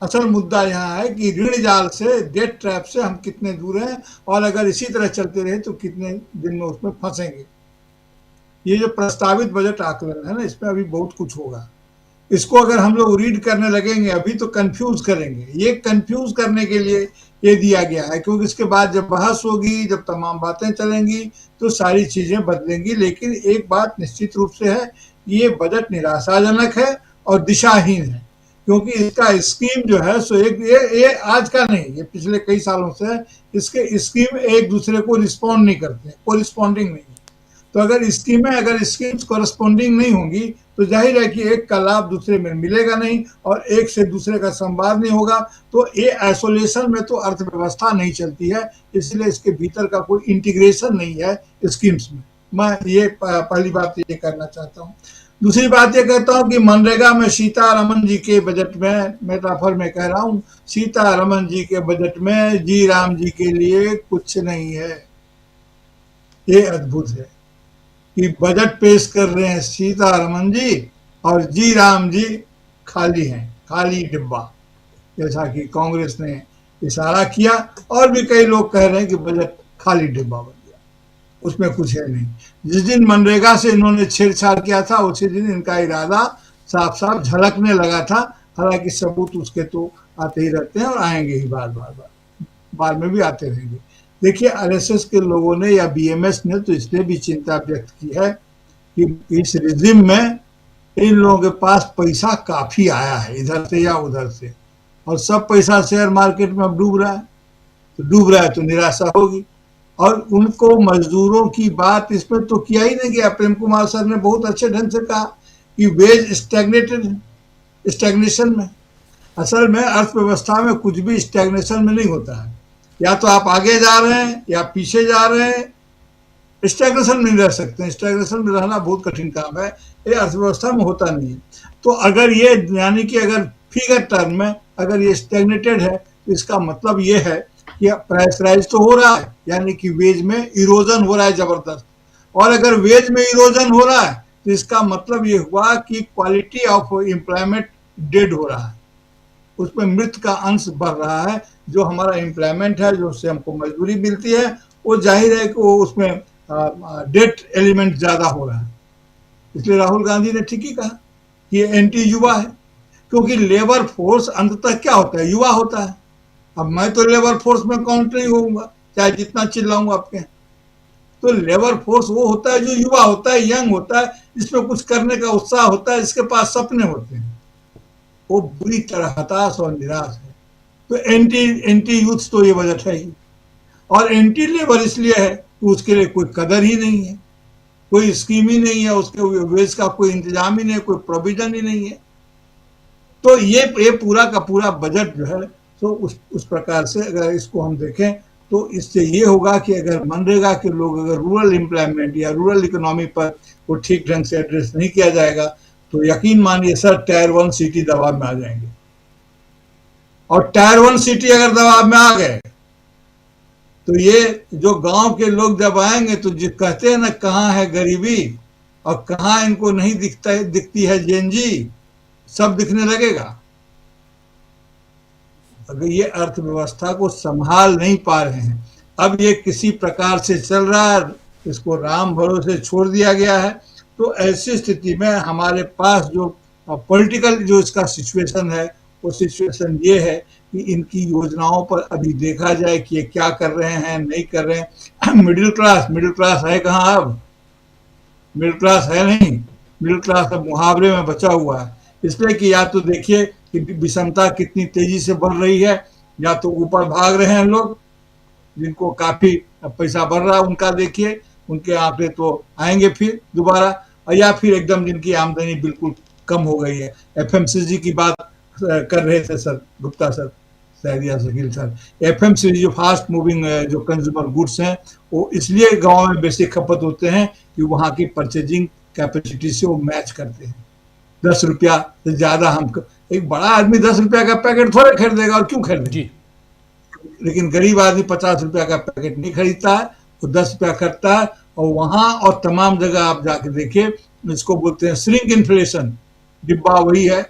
असल मुद्दा यहाँ है कि ऋण जाल से, डेट ट्रैप से हम कितने दूर हैं और अगर इसी तरह चलते रहे तो कितने दिन में उसमें फंसेंगे। ये जो प्रस्तावित बजट आकलन है ना, इसमें अभी बहुत कुछ होगा। इसको अगर हम लोग रीड करने लगेंगे अभी तो कंफ्यूज करेंगे। ये कंफ्यूज करने के लिए ये दिया गया है, क्योंकि इसके बाद जब बहस होगी, जब तमाम बातें चलेंगी तो सारी चीजें बदलेंगी। लेकिन एक बात निश्चित रूप से है, ये बजट निराशाजनक है और दिशाहीन है, क्योंकि इसका स्कीम जो है सो ये आज का नहीं, ये पिछले कई सालों से है। इसके स्कीम एक दूसरे को रिस्पॉन्ड नहीं करते, कोरिस्पॉन्डिंग नहीं। तो अगर स्कीम्स कोरिस्पॉन्डिंग नहीं होंगी तो जाहिर है कि एक का लाभ दूसरे में मिलेगा नहीं और एक से दूसरे का संवाद नहीं होगा, तो ये आइसोलेशन में तो अर्थव्यवस्था नहीं चलती है, इसलिए इसके भीतर का कोई इंटीग्रेशन नहीं है स्कीम्स में। मैं ये पहली बात ये करना चाहता हूँ। दूसरी बात ये कहता हूँ कि मनरेगा में सीतारमन जी के बजट में, मेटाफर में कह रहा हूँ, सीतारमन जी के बजट में जी राम जी के लिए कुछ नहीं है। ये अद्भुत है कि बजट पेश कर रहे हैं सीतारमन जी और जी राम जी खाली हैं, खाली डिब्बा, जैसा कि कांग्रेस ने इशारा किया और भी कई लोग कह रहे हैं कि बजट खाली डिब्बा बन गया, उसमें कुछ है नहीं। जिस दिन मनरेगा से इन्होंने छेड़छाड़ किया था उसी दिन इनका इरादा साफ साफ झलकने लगा था, हालांकि सबूत उसके तो आते ही रहते हैं और आएंगे ही बार में भी आते रहेंगे। देखिए, आरएसएस के लोगों ने या बीएमएस ने तो इसलिए भी चिंता व्यक्त की है कि इस रिजिम में इन लोगों के पास पैसा काफी आया है इधर से या उधर से, और सब पैसा शेयर मार्केट में अब डूब रहा है, तो डूब रहा है तो निराशा होगी। और उनको मजदूरों की बात इसमें तो किया ही नहीं गया। प्रेम कुमार सर ने बहुत अच्छे ढंग से कहा कि वेज स्टैग्नेशन में, असल में अर्थव्यवस्था में कुछ भी स्टैग्नेशन में नहीं होता है, या तो आप आगे जा रहे हैं या पीछे जा रहे हैं, स्टैग्नेशन में नहीं रह सकते। स्टैग्नेशन में रहना बहुत कठिन काम है, ये अर्थव्यवस्था में होता नहीं है। तो अगर ये यानी कि अगर फिगर टर्म में अगर ये स्टैग्नेटेड है तो इसका मतलब ये है कि प्राइस राइज तो हो रहा है, यानी कि वेज में इरोजन हो रहा है जबरदस्त, और अगर वेज में इरोजन हो रहा है तो इसका मतलब ये हुआ कि क्वालिटी ऑफ एम्प्लॉयमेंट डेड हो रहा है, उसमें मृत का अंश बढ़ रहा है। जो हमारा एम्प्लॉयमेंट है, जो उससे हमको मजदूरी मिलती है, वो जाहिर है कि वो उसमें डेट एलिमेंट ज्यादा हो रहा है। इसलिए राहुल गांधी ने ठीक ही कहा कि ये एंटी युवा है, क्योंकि लेबर फोर्स अंततः क्या होता है, युवा होता है। अब मैं तो लेबर फोर्स में काउंट नहीं होऊंगा, चाहे जितना चिल्लाऊंगा आपके। तो लेबर फोर्स वो होता है जो युवा होता है, यंग होता है, जिसमें कुछ करने का उत्साह होता है, जिसके पास सपने होते हैं। वो बुरी तरह हताश और निराश है। तो एंटी यूथ तो ये बजट है ही, और एंटी लेबर इसलिए है कि उसके लिए कोई कदर ही नहीं है, कोई स्कीम ही नहीं है, उसके वेज का कोई इंतजाम ही नहीं है, कोई प्रोविजन ही नहीं है। तो ये पूरा का पूरा बजट जो है तो उस प्रकार से अगर इसको हम देखें तो इससे ये होगा कि अगर मनरेगा के लोग अगर रूरल एम्प्लॉयमेंट या रूरल इकोनॉमी पर वो ठीक ढंग से एड्रेस नहीं किया जाएगा तो यकीन मानिए सर, टायर 1 सिटी दबाव में आ जाएंगे। और टायर 1 सिटी अगर दबाव में आ गए तो ये जो गांव के लोग जब आएंगे तो जो कहते हैं ना कहाँ है गरीबी और कहाँ इनको नहीं दिखती है जेनजी, सब दिखने लगेगा। अगर ये अर्थव्यवस्था को संभाल नहीं पा रहे हैं, अब ये किसी प्रकार से चल रहा है, इसको राम भरोसे छोड़ दिया गया है, तो ऐसी स्थिति में हमारे पास जो पॉलिटिकल जो इसका सिचुएशन है वो सिचुएशन ये है कि इनकी योजनाओं पर अभी देखा जाए कि ये क्या कर रहे हैं नहीं कर रहे हैं। मिडिल क्लास है कहाँ? अब मिडिल क्लास है नहीं, मिडिल क्लास अब मुहावरे में बचा हुआ है। इसलिए कि या तो देखिए कि विषमता कितनी तेजी से बढ़ रही है, या तो ऊपर भाग रहे हैं लोग जिनको काफी पैसा बढ़ रहा है, उनका देखिए उनके आंकड़े तो आएंगे फिर दोबारा, और या फिर एकदम जिनकी आमदनी बिल्कुल कम हो गई है। एफएमसीजी की बात कर रहे थे sir Gupta sir, Saidiya Shakeel sir. FMCG जो फास्ट मूविंग जो कंज्यूमर गुड्स हैं वो इसलिए गांव में बेसिक खपत होते हैं कि वहाँ की परचेजिंग कैपेसिटी से वो मैच करते हैं। 10 रुपया से ज्यादा हम, एक बड़ा आदमी 10 रुपया का पैकेट थोड़े खरीदेगा, और क्यों खरीदेगा, लेकिन गरीब आदमी 50 रुपया का पैकेट नहीं खरीदता है, वो 10 रुपया खरीदता है। और वहां और तमाम जगह आप जाके देखिए, इसको बोलते हैं श्रिंक इन्फ्लेशन, डिब्बा वही है,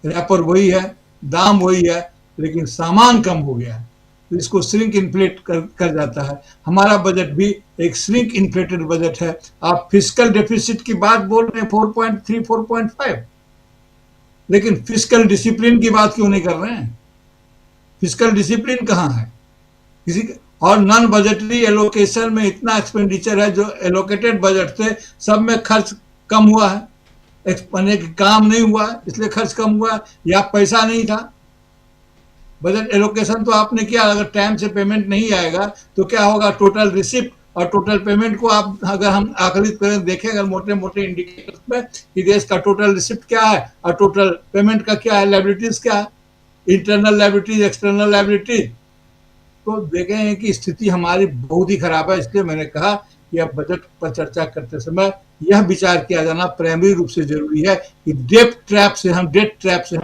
रैपर वही है, दाम वही है, लेकिन सामान कम हो गया है, तो इसको श्रिंक इन्फ्लेट कर जाता है। हमारा बजट भी एक श्रिंक इन्फ्लेटेड बजट है। आप फिस्कल डेफिसिट की बात बोल रहे हैं 4.3 4.5, लेकिन फिस्कल डिसिप्लिन की बात क्यों नहीं कर रहे हैं? फिस्कल डिसिप्लिन कहाँ है किसी? और नॉन बजटरी एलोकेशन में इतना एक्सपेंडिचर है, जो एलोकेटेड बजट थे सब में खर्च कम हुआ है, काम नहीं हुआ है इसलिए खर्च कम हुआ है, या पैसा नहीं था। बजट एलोकेशन तो आपने किया, अगर टाइम से पेमेंट नहीं आएगा तो क्या होगा? टोटल रिसिप्ट और टोटल पेमेंट को आप अगर हम आकलित करें, देखें अगर मोटे मोटे इंडिकेटर्स में कि देश का टोटल रिसिप्ट क्या है और टोटल पेमेंट का क्या है, लायबिलिटीज क्या है, इंटरनल लायबिलिटीज, एक्सटर्नल लायबिलिटीज, तो देखे हैं कि स्थिति हमारी बहुत ही खराब है। इसलिए मैंने कहा कि अब बजट पर चर्चा करते समय यह विचार किया जाना प्राइमरी रूप से जरूरी है कि डेट ट्रैप से हम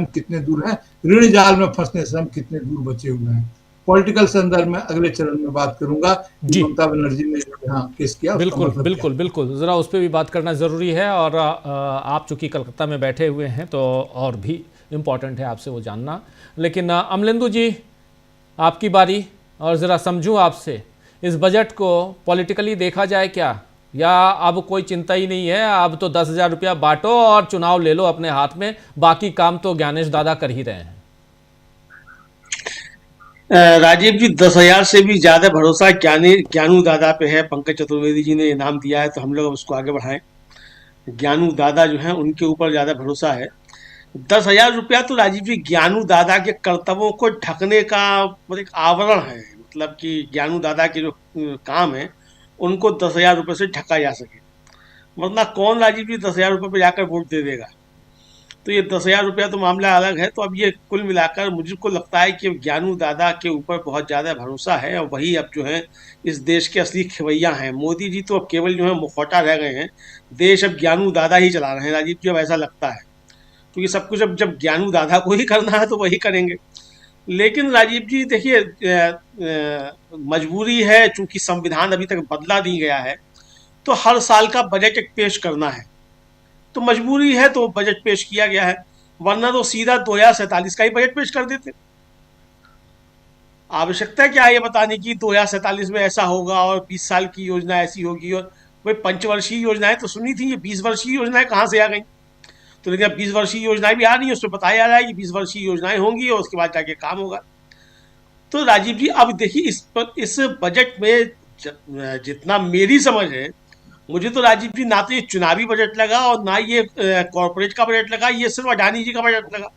कितने दूर हैं, ऋण जाल में फंसने से हम कितने दूर बचे हुए हैं। पॉलिटिकल संदर्भ में अगले चरण में बात करूंगा कि ममता बनर्जी ने यहाँ केस किया। बिल्कुल मतलब बिल्कुल बिल्कुल, जरा उस पर भी बात करना जरूरी है। और आप चूंकि कलकत्ता में बैठे हुए हैं तो और भी इम्पोर्टेंट है आपसे वो जानना। लेकिन अमलेंदु जी, आपकी बारी, और ज़रा समझूं आपसे, इस बजट को पॉलिटिकली देखा जाए क्या, या अब कोई चिंता ही नहीं है, अब तो 10,000 रुपया बांटो और चुनाव ले लो अपने हाथ में, बाकी काम तो ज्ञानेश दादा कर ही रहे हैं। राजीव जी, 10,000 से भी ज्यादा भरोसा ज्ञानू दादा पे है। पंकज चतुर्वेदी जी ने इनाम दिया है तो हम लोग उसको आगे बढ़ाएं। ज्ञानू दादा जो है उनके ऊपर ज्यादा भरोसा है। 10,000 रुपया तो राजीव जी ज्ञानू दादा के कर्तव्यों को ढकने का एक आवरण है। मतलब कि ज्ञानू दादा के जो काम है उनको 10,000 रुपये से ढका जा सके, वरना कौन राजीव जी 10,000 रुपये पे जाकर वोट दे देगा। तो ये 10,000 रुपया तो मामला अलग है। तो अब ये कुल मिलाकर मुझको लगता है कि ज्ञानू दादा के ऊपर बहुत ज़्यादा भरोसा है और वही अब जो है इस देश के असली खेवैया हैं। मोदी जी तो अब केवल जो है मुखौटा रह गए हैं, देश अब ज्ञानू दादा ही चला रहे हैं राजीव जी, अब ऐसा लगता है। क्योंकि सब कुछ अब जब ज्ञानू दादा को ही करना है तो वही करेंगे। लेकिन राजीव जी देखिए, मजबूरी है, चूंकि संविधान अभी तक बदला नहीं गया है तो हर साल का बजट एक पेश करना है, तो मजबूरी है तो बजट पेश किया गया है, वरना तो सीधा 2047 का ही बजट पेश कर देते। आवश्यकता क्या है ये बताने की 2047 में ऐसा होगा और 20 साल की योजना ऐसी होगी। और वही पंचवर्षीय योजनाएं तो सुनी थी, ये 20 वर्षीय योजनाएं कहाँ से आ गई। तो लेकिन अब 20 वर्षीय योजनाएं भी आ रही है, उसमें बताया जा रहा है कि 20 वर्षीय योजनाएं होंगी और उसके बाद जाके काम होगा। तो राजीव जी अब देखिए इस बजट में जितना मेरी समझ है, मुझे तो राजीव जी ना तो ये चुनावी बजट लगा और ना ये कॉर्पोरेट का बजट लगा, ये सिर्फ अडानी जी का बजट लगा,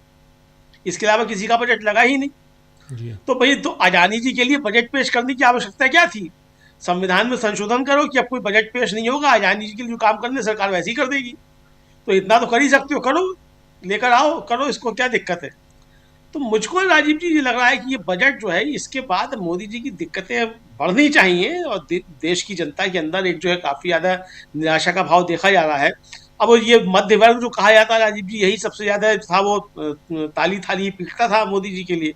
इसके अलावा किसी का बजट लगा ही नहीं। तो भाई तो अडानी जी के लिए बजट पेश करने की आवश्यकता क्या थी। संविधान में संशोधन करो कि अब कोई बजट पेश नहीं होगा, अडानी जी के लिए जो काम करने सरकार वैसे ही कर देगी। तो इतना तो कर ही सकते हो, करो, लेकर आओ, करो, इसको क्या दिक्कत है। तो मुझको राजीव जी ये लग रहा है कि ये बजट जो है इसके बाद मोदी जी की दिक्कतें बढ़नी चाहिए और देश की जनता के अंदर एक जो है काफ़ी ज़्यादा निराशा का भाव देखा जा रहा है। अब ये मध्य वर्ग जो कहा जाता है राजीव जी, यही सबसे ज़्यादा था, वो ताली थाली पीटता था मोदी जी के लिए।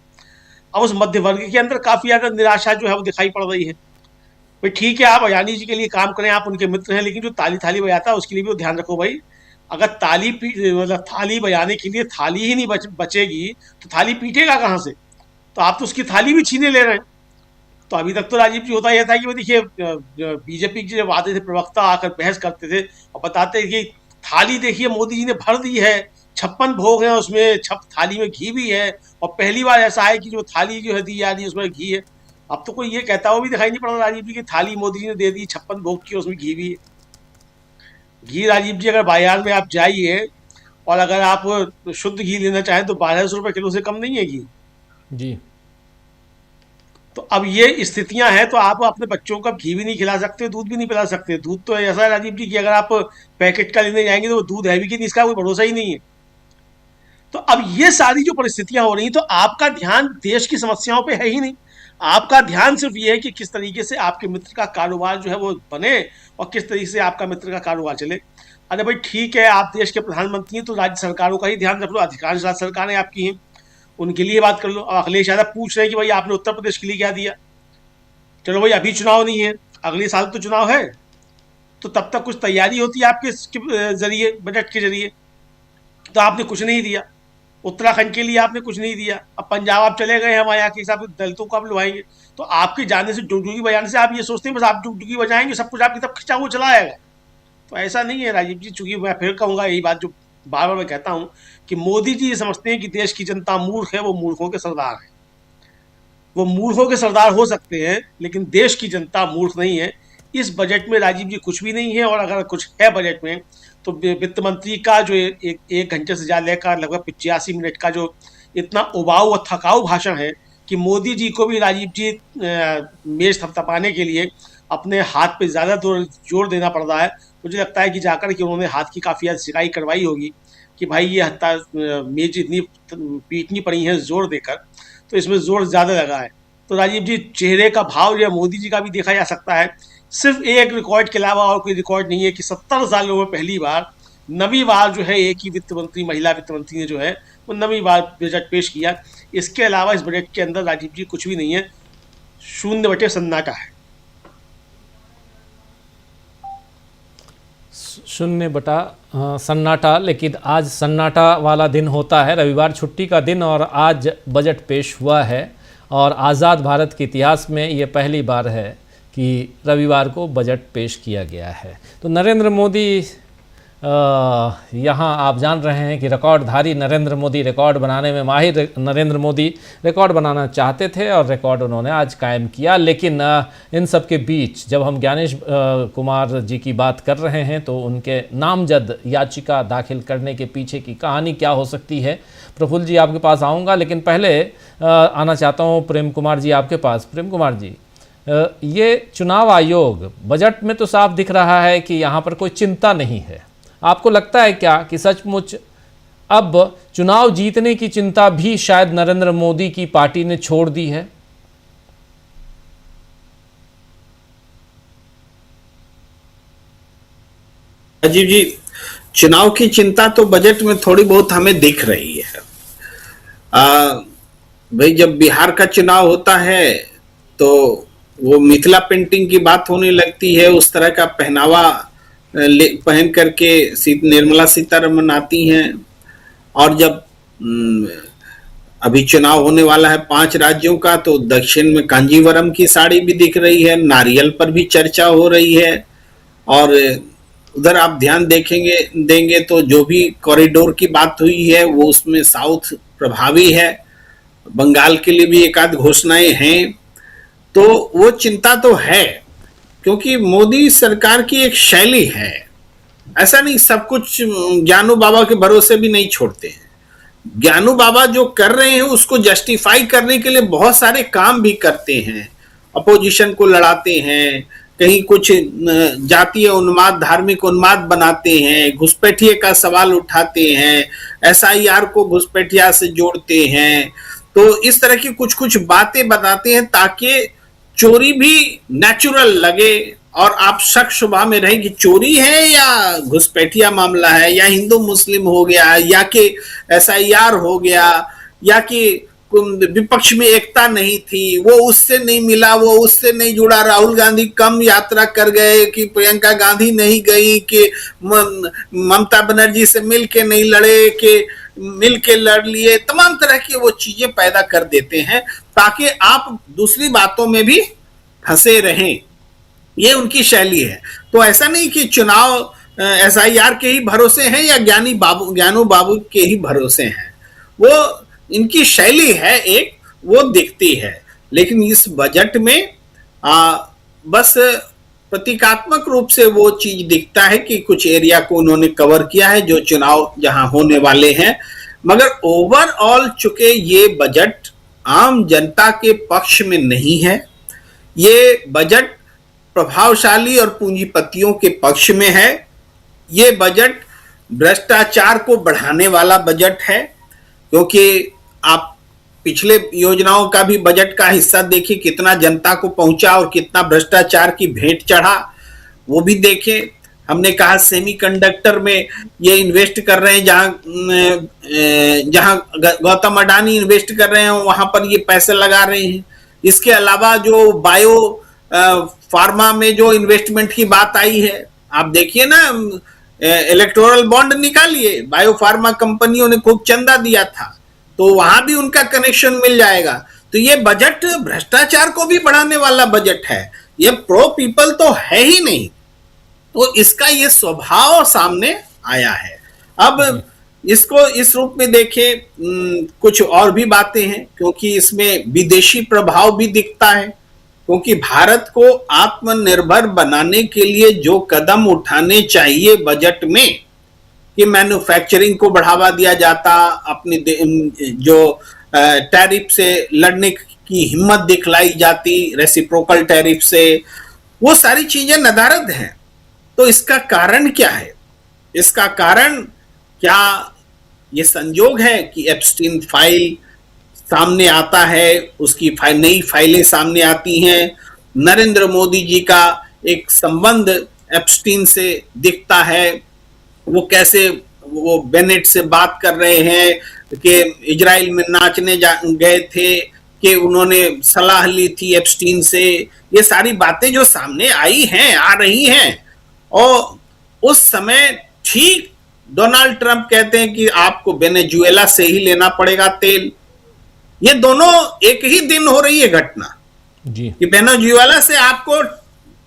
अब उस मध्य वर्ग के अंदर काफ़ी ज़्यादा निराशा जो है वो दिखाई पड़ रही है। भाई ठीक है, आप अडानी जी के लिए काम करें, आप उनके मित्र हैं, लेकिन जो ताली थाली बजाता है उसके लिए भी ध्यान रखो भाई। अगर मतलब थाली बजाने के लिए थाली ही नहीं बचेगी तो थाली पीटेगा कहाँ से। तो आप तो उसकी थाली भी छीने ले रहे हैं। तो अभी तक तो राजीव जी होता यह था कि वो देखिए बीजेपी के जो आते थे प्रवक्ता आकर बहस करते थे और बताते कि थाली देखिए मोदी जी ने भर दी है, 56 भोग हैं उसमें, थाली में घी भी है और पहली बार ऐसा है कि जो थाली जो है दी जा रही है उसमें घी है। अब तो कोई ये कहता हुआ भी दिखाई नहीं पड़ रहा राजीव जी की थाली मोदी जी ने दे दी 56 भोग की, उसमें घी भी है। घी राजीव जी अगर बाजार में आप जाइए और अगर आप शुद्ध घी लेना चाहें तो 1200 रुपये किलो से कम नहीं है घी जी। तो अब ये स्थितियां हैं, तो आप अपने बच्चों को घी भी नहीं खिला सकते, दूध भी नहीं पिला सकते। दूध तो ऐसा है राजीव जी कि अगर आप पैकेट का लेने जाएंगे तो वो दूध है भी कि नहीं इसका कोई भरोसा ही नहीं है। तो अब ये सारी जो परिस्थितियां हो रही हैं, तो आपका ध्यान देश की समस्याओं पे है ही नहीं। आपका ध्यान सिर्फ ये है कि किस तरीके से आपके मित्र का कारोबार जो है वो बने और किस तरीके से आपका मित्र का कारोबार चले। अरे भाई ठीक है, आप देश के प्रधानमंत्री हैं तो राज्य सरकारों का ही ध्यान रख लो, अधिकांश राज्य सरकारें आपकी हैं, उनके लिए बात कर लो। अब अखिलेश यादव पूछ रहे हैं कि भाई आपने उत्तर प्रदेश के लिए क्या दिया। चलो भाई अभी चुनाव नहीं है, अगले साल तो चुनाव है, तो तब तक कुछ तैयारी होती है आपके जरिए, बजट के जरिए। तो आपने कुछ नहीं दिया, उत्तराखंड के लिए आपने कुछ नहीं दिया। अब पंजाब आप चले गए हैं, वहाँ यहाँ के हिसाब से दलितों को आप लुभाएंगे। तो आपके जाने से, डुगडुगी बजाने से आप ये सोचते हैं बस आप डुगडुगी बजाएंगे सब कुछ आपकी तरफ खिंचा हुआ चला आएगा। तो ऐसा नहीं है राजीव जी। चूंकि मैं फिर कहूँगा यही बात जो बार बार मैं कहता हूँ कि मोदी जी ये समझते हैं कि देश की जनता मूर्ख है, वो मूर्खों के सरदार है। वो मूर्खों के सरदार हो सकते हैं लेकिन देश की जनता मूर्ख नहीं है। इस बजट में राजीव जी कुछ भी नहीं है, और अगर कुछ है बजट में तो वित्त मंत्री का जो एक घंटे से ज़्यादा लेकर लगभग 85 मिनट का जो इतना उबाऊ और थकाऊ भाषण है कि मोदी जी को भी राजीव जी मेज थपथपाने के लिए अपने हाथ पे ज़्यादा जोर देना पड़ रहा है। मुझे लगता है कि जाकर के उन्होंने हाथ की काफ़ी ज़्यादा सिकाई करवाई होगी कि भाई ये हत्ता मेज इतनी पीटनी पड़ी है जोर देकर, तो इसमें जोर ज़्यादा लगा है। तो राजीव जी, चेहरे का भाव जो है मोदी जी का भी देखा जा सकता है। सिर्फ एक रिकॉर्ड के अलावा और कोई रिकॉर्ड नहीं है कि 70 सालों में पहली बार नवीं बार जो है एक ही वित्त मंत्री, महिला वित्त मंत्री ने जो है वो नवीं बार बजट पेश किया। इसके अलावा इस बजट के अंदर राजीव जी कुछ भी नहीं है, शून्य बटे सन्नाटा है। शून्य बटा सन्नाटा। लेकिन आज सन्नाटा वाला दिन होता है, रविवार छुट्टी का दिन, और आज बजट पेश हुआ है। और आज़ाद भारत के इतिहास में ये पहली बार है कि रविवार को बजट पेश किया गया है। तो नरेंद्र मोदी, यहाँ आप जान रहे हैं कि रिकॉर्डधारी नरेंद्र मोदी, रिकॉर्ड बनाने में माहिर नरेंद्र मोदी रिकॉर्ड बनाना चाहते थे और रिकॉर्ड उन्होंने आज कायम किया। लेकिन इन सब के बीच जब हम ज्ञानेश कुमार जी की बात कर रहे हैं तो उनके नामजद याचिका दाखिल करने के पीछे की कहानी क्या हो सकती है, प्रफुल्ल जी आपके पास आऊँगा। लेकिन पहले आना चाहता हूँ प्रेम कुमार जी आपके पास। प्रेम कुमार जी, ये चुनाव आयोग, बजट में तो साफ दिख रहा है कि यहाँ पर कोई चिंता नहीं है। आपको लगता है क्या कि सचमुच अब चुनाव जीतने की चिंता भी शायद नरेंद्र मोदी की पार्टी ने छोड़ दी है? अजीब जी, चुनाव की चिंता तो बजट में थोड़ी बहुत हमें दिख रही है। भाई, जब बिहार का चुनाव होता है तो वो मिथिला पेंटिंग की बात होने लगती है, उस तरह का पहनावा पहन करके निर्मला सीतारमण आती हैं। और जब अभी चुनाव होने वाला है 5 राज्यों का, तो दक्षिण में कांजीवरम की साड़ी भी दिख रही है, नारियल पर भी चर्चा हो रही है। और उधर आप ध्यान देंगे तो जो भी कॉरिडोर की बात हुई है वो उसमें साउथ प्रभावी है, बंगाल के लिए भी एक आध घोषणाएं हैं। तो वो चिंता तो है, क्योंकि मोदी सरकार की एक शैली है। ऐसा नहीं सब कुछ ज्ञानू बाबा के भरोसे भी नहीं छोड़ते हैं। ज्ञानू बाबा जो कर रहे हैं उसको जस्टिफाई करने के लिए बहुत सारे काम भी करते हैं, अपोजिशन को लड़ाते हैं, कहीं कुछ जातीय उन्माद, धार्मिक उन्माद बनाते हैं, घुसपैठिए का सवाल उठाते हैं, SIR को घुसपैठिया से जोड़ते हैं। तो इस तरह की कुछ कुछ बातें बताते हैं ताकि चोरी भी नेचुरल लगे और आप शक शुबा में रहे कि चोरी है या घुसपैठिया मामला है, या हिंदू मुस्लिम हो गया, या कि SIR हो गया, या कि विपक्ष में एकता नहीं थी, वो उससे नहीं मिला, वो उससे नहीं जुड़ा, राहुल गांधी कम यात्रा कर गए कि प्रियंका गांधी नहीं गई, कि ममता बनर्जी से मिल के नहीं लड़े, कि मिल के लड़ लिए। तमाम तरह की वो चीजें पैदा कर देते हैं ताकि आप दूसरी बातों में भी फंसे रहें। ये उनकी शैली है। तो ऐसा नहीं कि चुनाव SIR के ही भरोसे हैं या ज्ञानू बाबू के ही भरोसे हैं, वो इनकी शैली है, एक वो दिखती है। लेकिन इस बजट में बस प्रतीकात्मक रूप से वो चीज दिखता है कि कुछ एरिया को उन्होंने कवर किया है जो चुनाव जहां होने वाले हैं, मगर ओवरऑल चूंकि ये बजट आम जनता के पक्ष में नहीं है, ये बजट प्रभावशाली और पूंजीपतियों के पक्ष में है। ये बजट भ्रष्टाचार को बढ़ाने वाला बजट है, क्योंकि आप पिछले योजनाओं का भी बजट का हिस्सा देखिए, कितना जनता को पहुंचा और कितना भ्रष्टाचार की भेंट चढ़ा, वो भी देखें। हमने कहा सेमीकंडक्टर में ये इन्वेस्ट कर रहे हैं, जहां गौतम अडानी इन्वेस्ट कर रहे हैं वहां पर ये पैसे लगा रहे हैं। इसके अलावा जो बायो फार्मा में जो इन्वेस्टमेंट की बात आई है, आप देखिए ना, इलेक्टोरल बॉन्ड निकालिए, बायो फार्मा कंपनियों ने खूब चंदा दिया था, तो वहां भी उनका कनेक्शन मिल जाएगा। तो ये बजट भ्रष्टाचार को भी बढ़ाने वाला बजट है, ये प्रो पीपल तो है ही नहीं। तो इसका ये स्वभाव सामने आया है। अब इसको इस रूप में देखें, कुछ और भी बातें हैं, क्योंकि इसमें विदेशी प्रभाव भी दिखता है, क्योंकि भारत को आत्मनिर्भर बनाने के लिए जो कदम उठाने चाहिए बजट में, कि मैन्युफैक्चरिंग को बढ़ावा दिया जाता, अपनी जो टैरिफ से लड़ने की हिम्मत दिखलाई जाती, रेसिप्रोकल टैरिफ से, वो सारी चीजें नदारद हैं। तो इसका कारण क्या है? इसका कारण क्या ये संयोग है कि एप्स्टीन फाइल सामने आता है, उसकी नई फाइलें सामने आती हैं, नरेंद्र मोदी जी का एक संबंध एप्स्टीन से दिखता है, वो कैसे वो बेनेट से बात कर रहे हैं कि इजराइल में नाचने गए थे, कि उन्होंने सलाह ली थी एप्स्टीन से, ये सारी बातें जो सामने आई हैं, आ रही हैं। और उस समय ठीक डोनाल्ड ट्रंप कहते हैं कि आपको वेनेजुएला से ही लेना पड़ेगा तेल। ये दोनों एक ही दिन हो रही है घटना जी, कि वेनेजुएला से आपको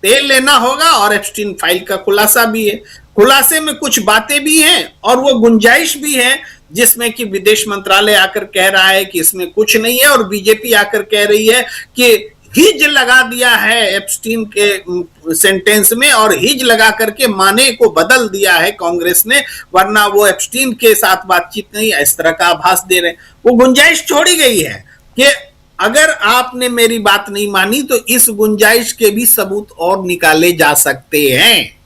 तेल लेना होगा और एप्स्टीन फाइल का खुलासा भी है। खुलासे में कुछ बातें भी हैं और वो गुंजाइश भी है जिसमें कि विदेश मंत्रालय आकर कह रहा है कि इसमें कुछ नहीं है, और बीजेपी आकर कह रही है कि हिज लगा दिया है एप्स्टीन के सेंटेंस में, और हिज लगा करके माने को बदल दिया है कांग्रेस ने, वरना वो एप्स्टीन के साथ बातचीत नहीं, इस तरह का आभास दे रहे हैं। वो गुंजाइश छोड़ी गई है कि अगर आपने मेरी बात नहीं मानी तो इस गुंजाइश के भी सबूत और निकाले जा सकते हैं।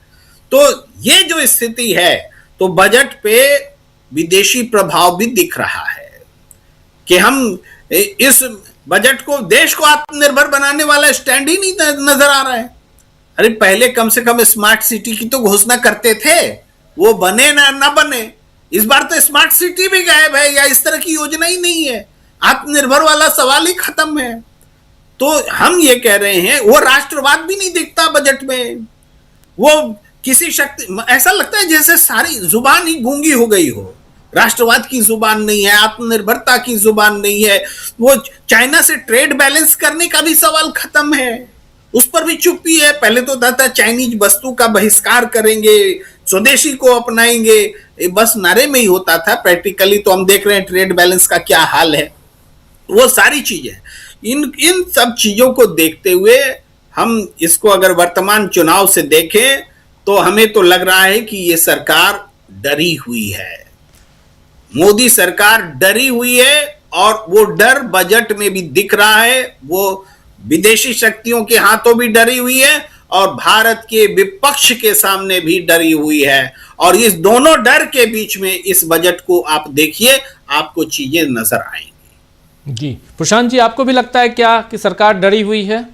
तो ये जो स्थिति है, तो बजट पे विदेशी प्रभाव भी दिख रहा है कि हम इस बजट को, देश को आत्मनिर्भर बनाने वाला स्टैंड ही नहीं नजर आ रहा है। अरे पहले कम से कम स्मार्ट सिटी की तो घोषणा करते थे, वो बने ना बने। इस बार तो स्मार्ट सिटी भी गायब है, या इस तरह की योजना ही नहीं है, आत्मनिर्भर वाला सवाल ही खत्म है। तो हम ये कह रहे हैं, वो राष्ट्रवाद भी नहीं दिखता बजट में। वो किसी शक्ति, ऐसा लगता है जैसे सारी जुबान ही गूंगी हो गई हो। राष्ट्रवाद की जुबान नहीं है, आत्मनिर्भरता की जुबान नहीं है, वो चाइना से ट्रेड बैलेंस करने का भी सवाल खत्म है, उस पर भी चुप्पी है। पहले तो था चाइनीज वस्तु का बहिष्कार करेंगे, स्वदेशी को अपनाएंगे, बस नारे में ही होता था। प्रैक्टिकली तो हम देख रहे हैं ट्रेड बैलेंस का क्या हाल है। वो सारी चीजें, इन सब चीजों को देखते हुए हम इसको अगर वर्तमान चुनाव से देखें तो हमें तो लग रहा है कि ये सरकार डरी हुई है, मोदी सरकार डरी हुई है, और वो डर बजट में भी दिख रहा है। वो विदेशी शक्तियों के हाथों भी डरी हुई है और भारत के विपक्ष के सामने भी डरी हुई है। और इस दोनों डर के बीच में इस बजट को आप देखिए, आपको चीजें नजर आएंगी। जी प्रशांत जी, आपको भी लगता है क्या कि सरकार डरी हुई है?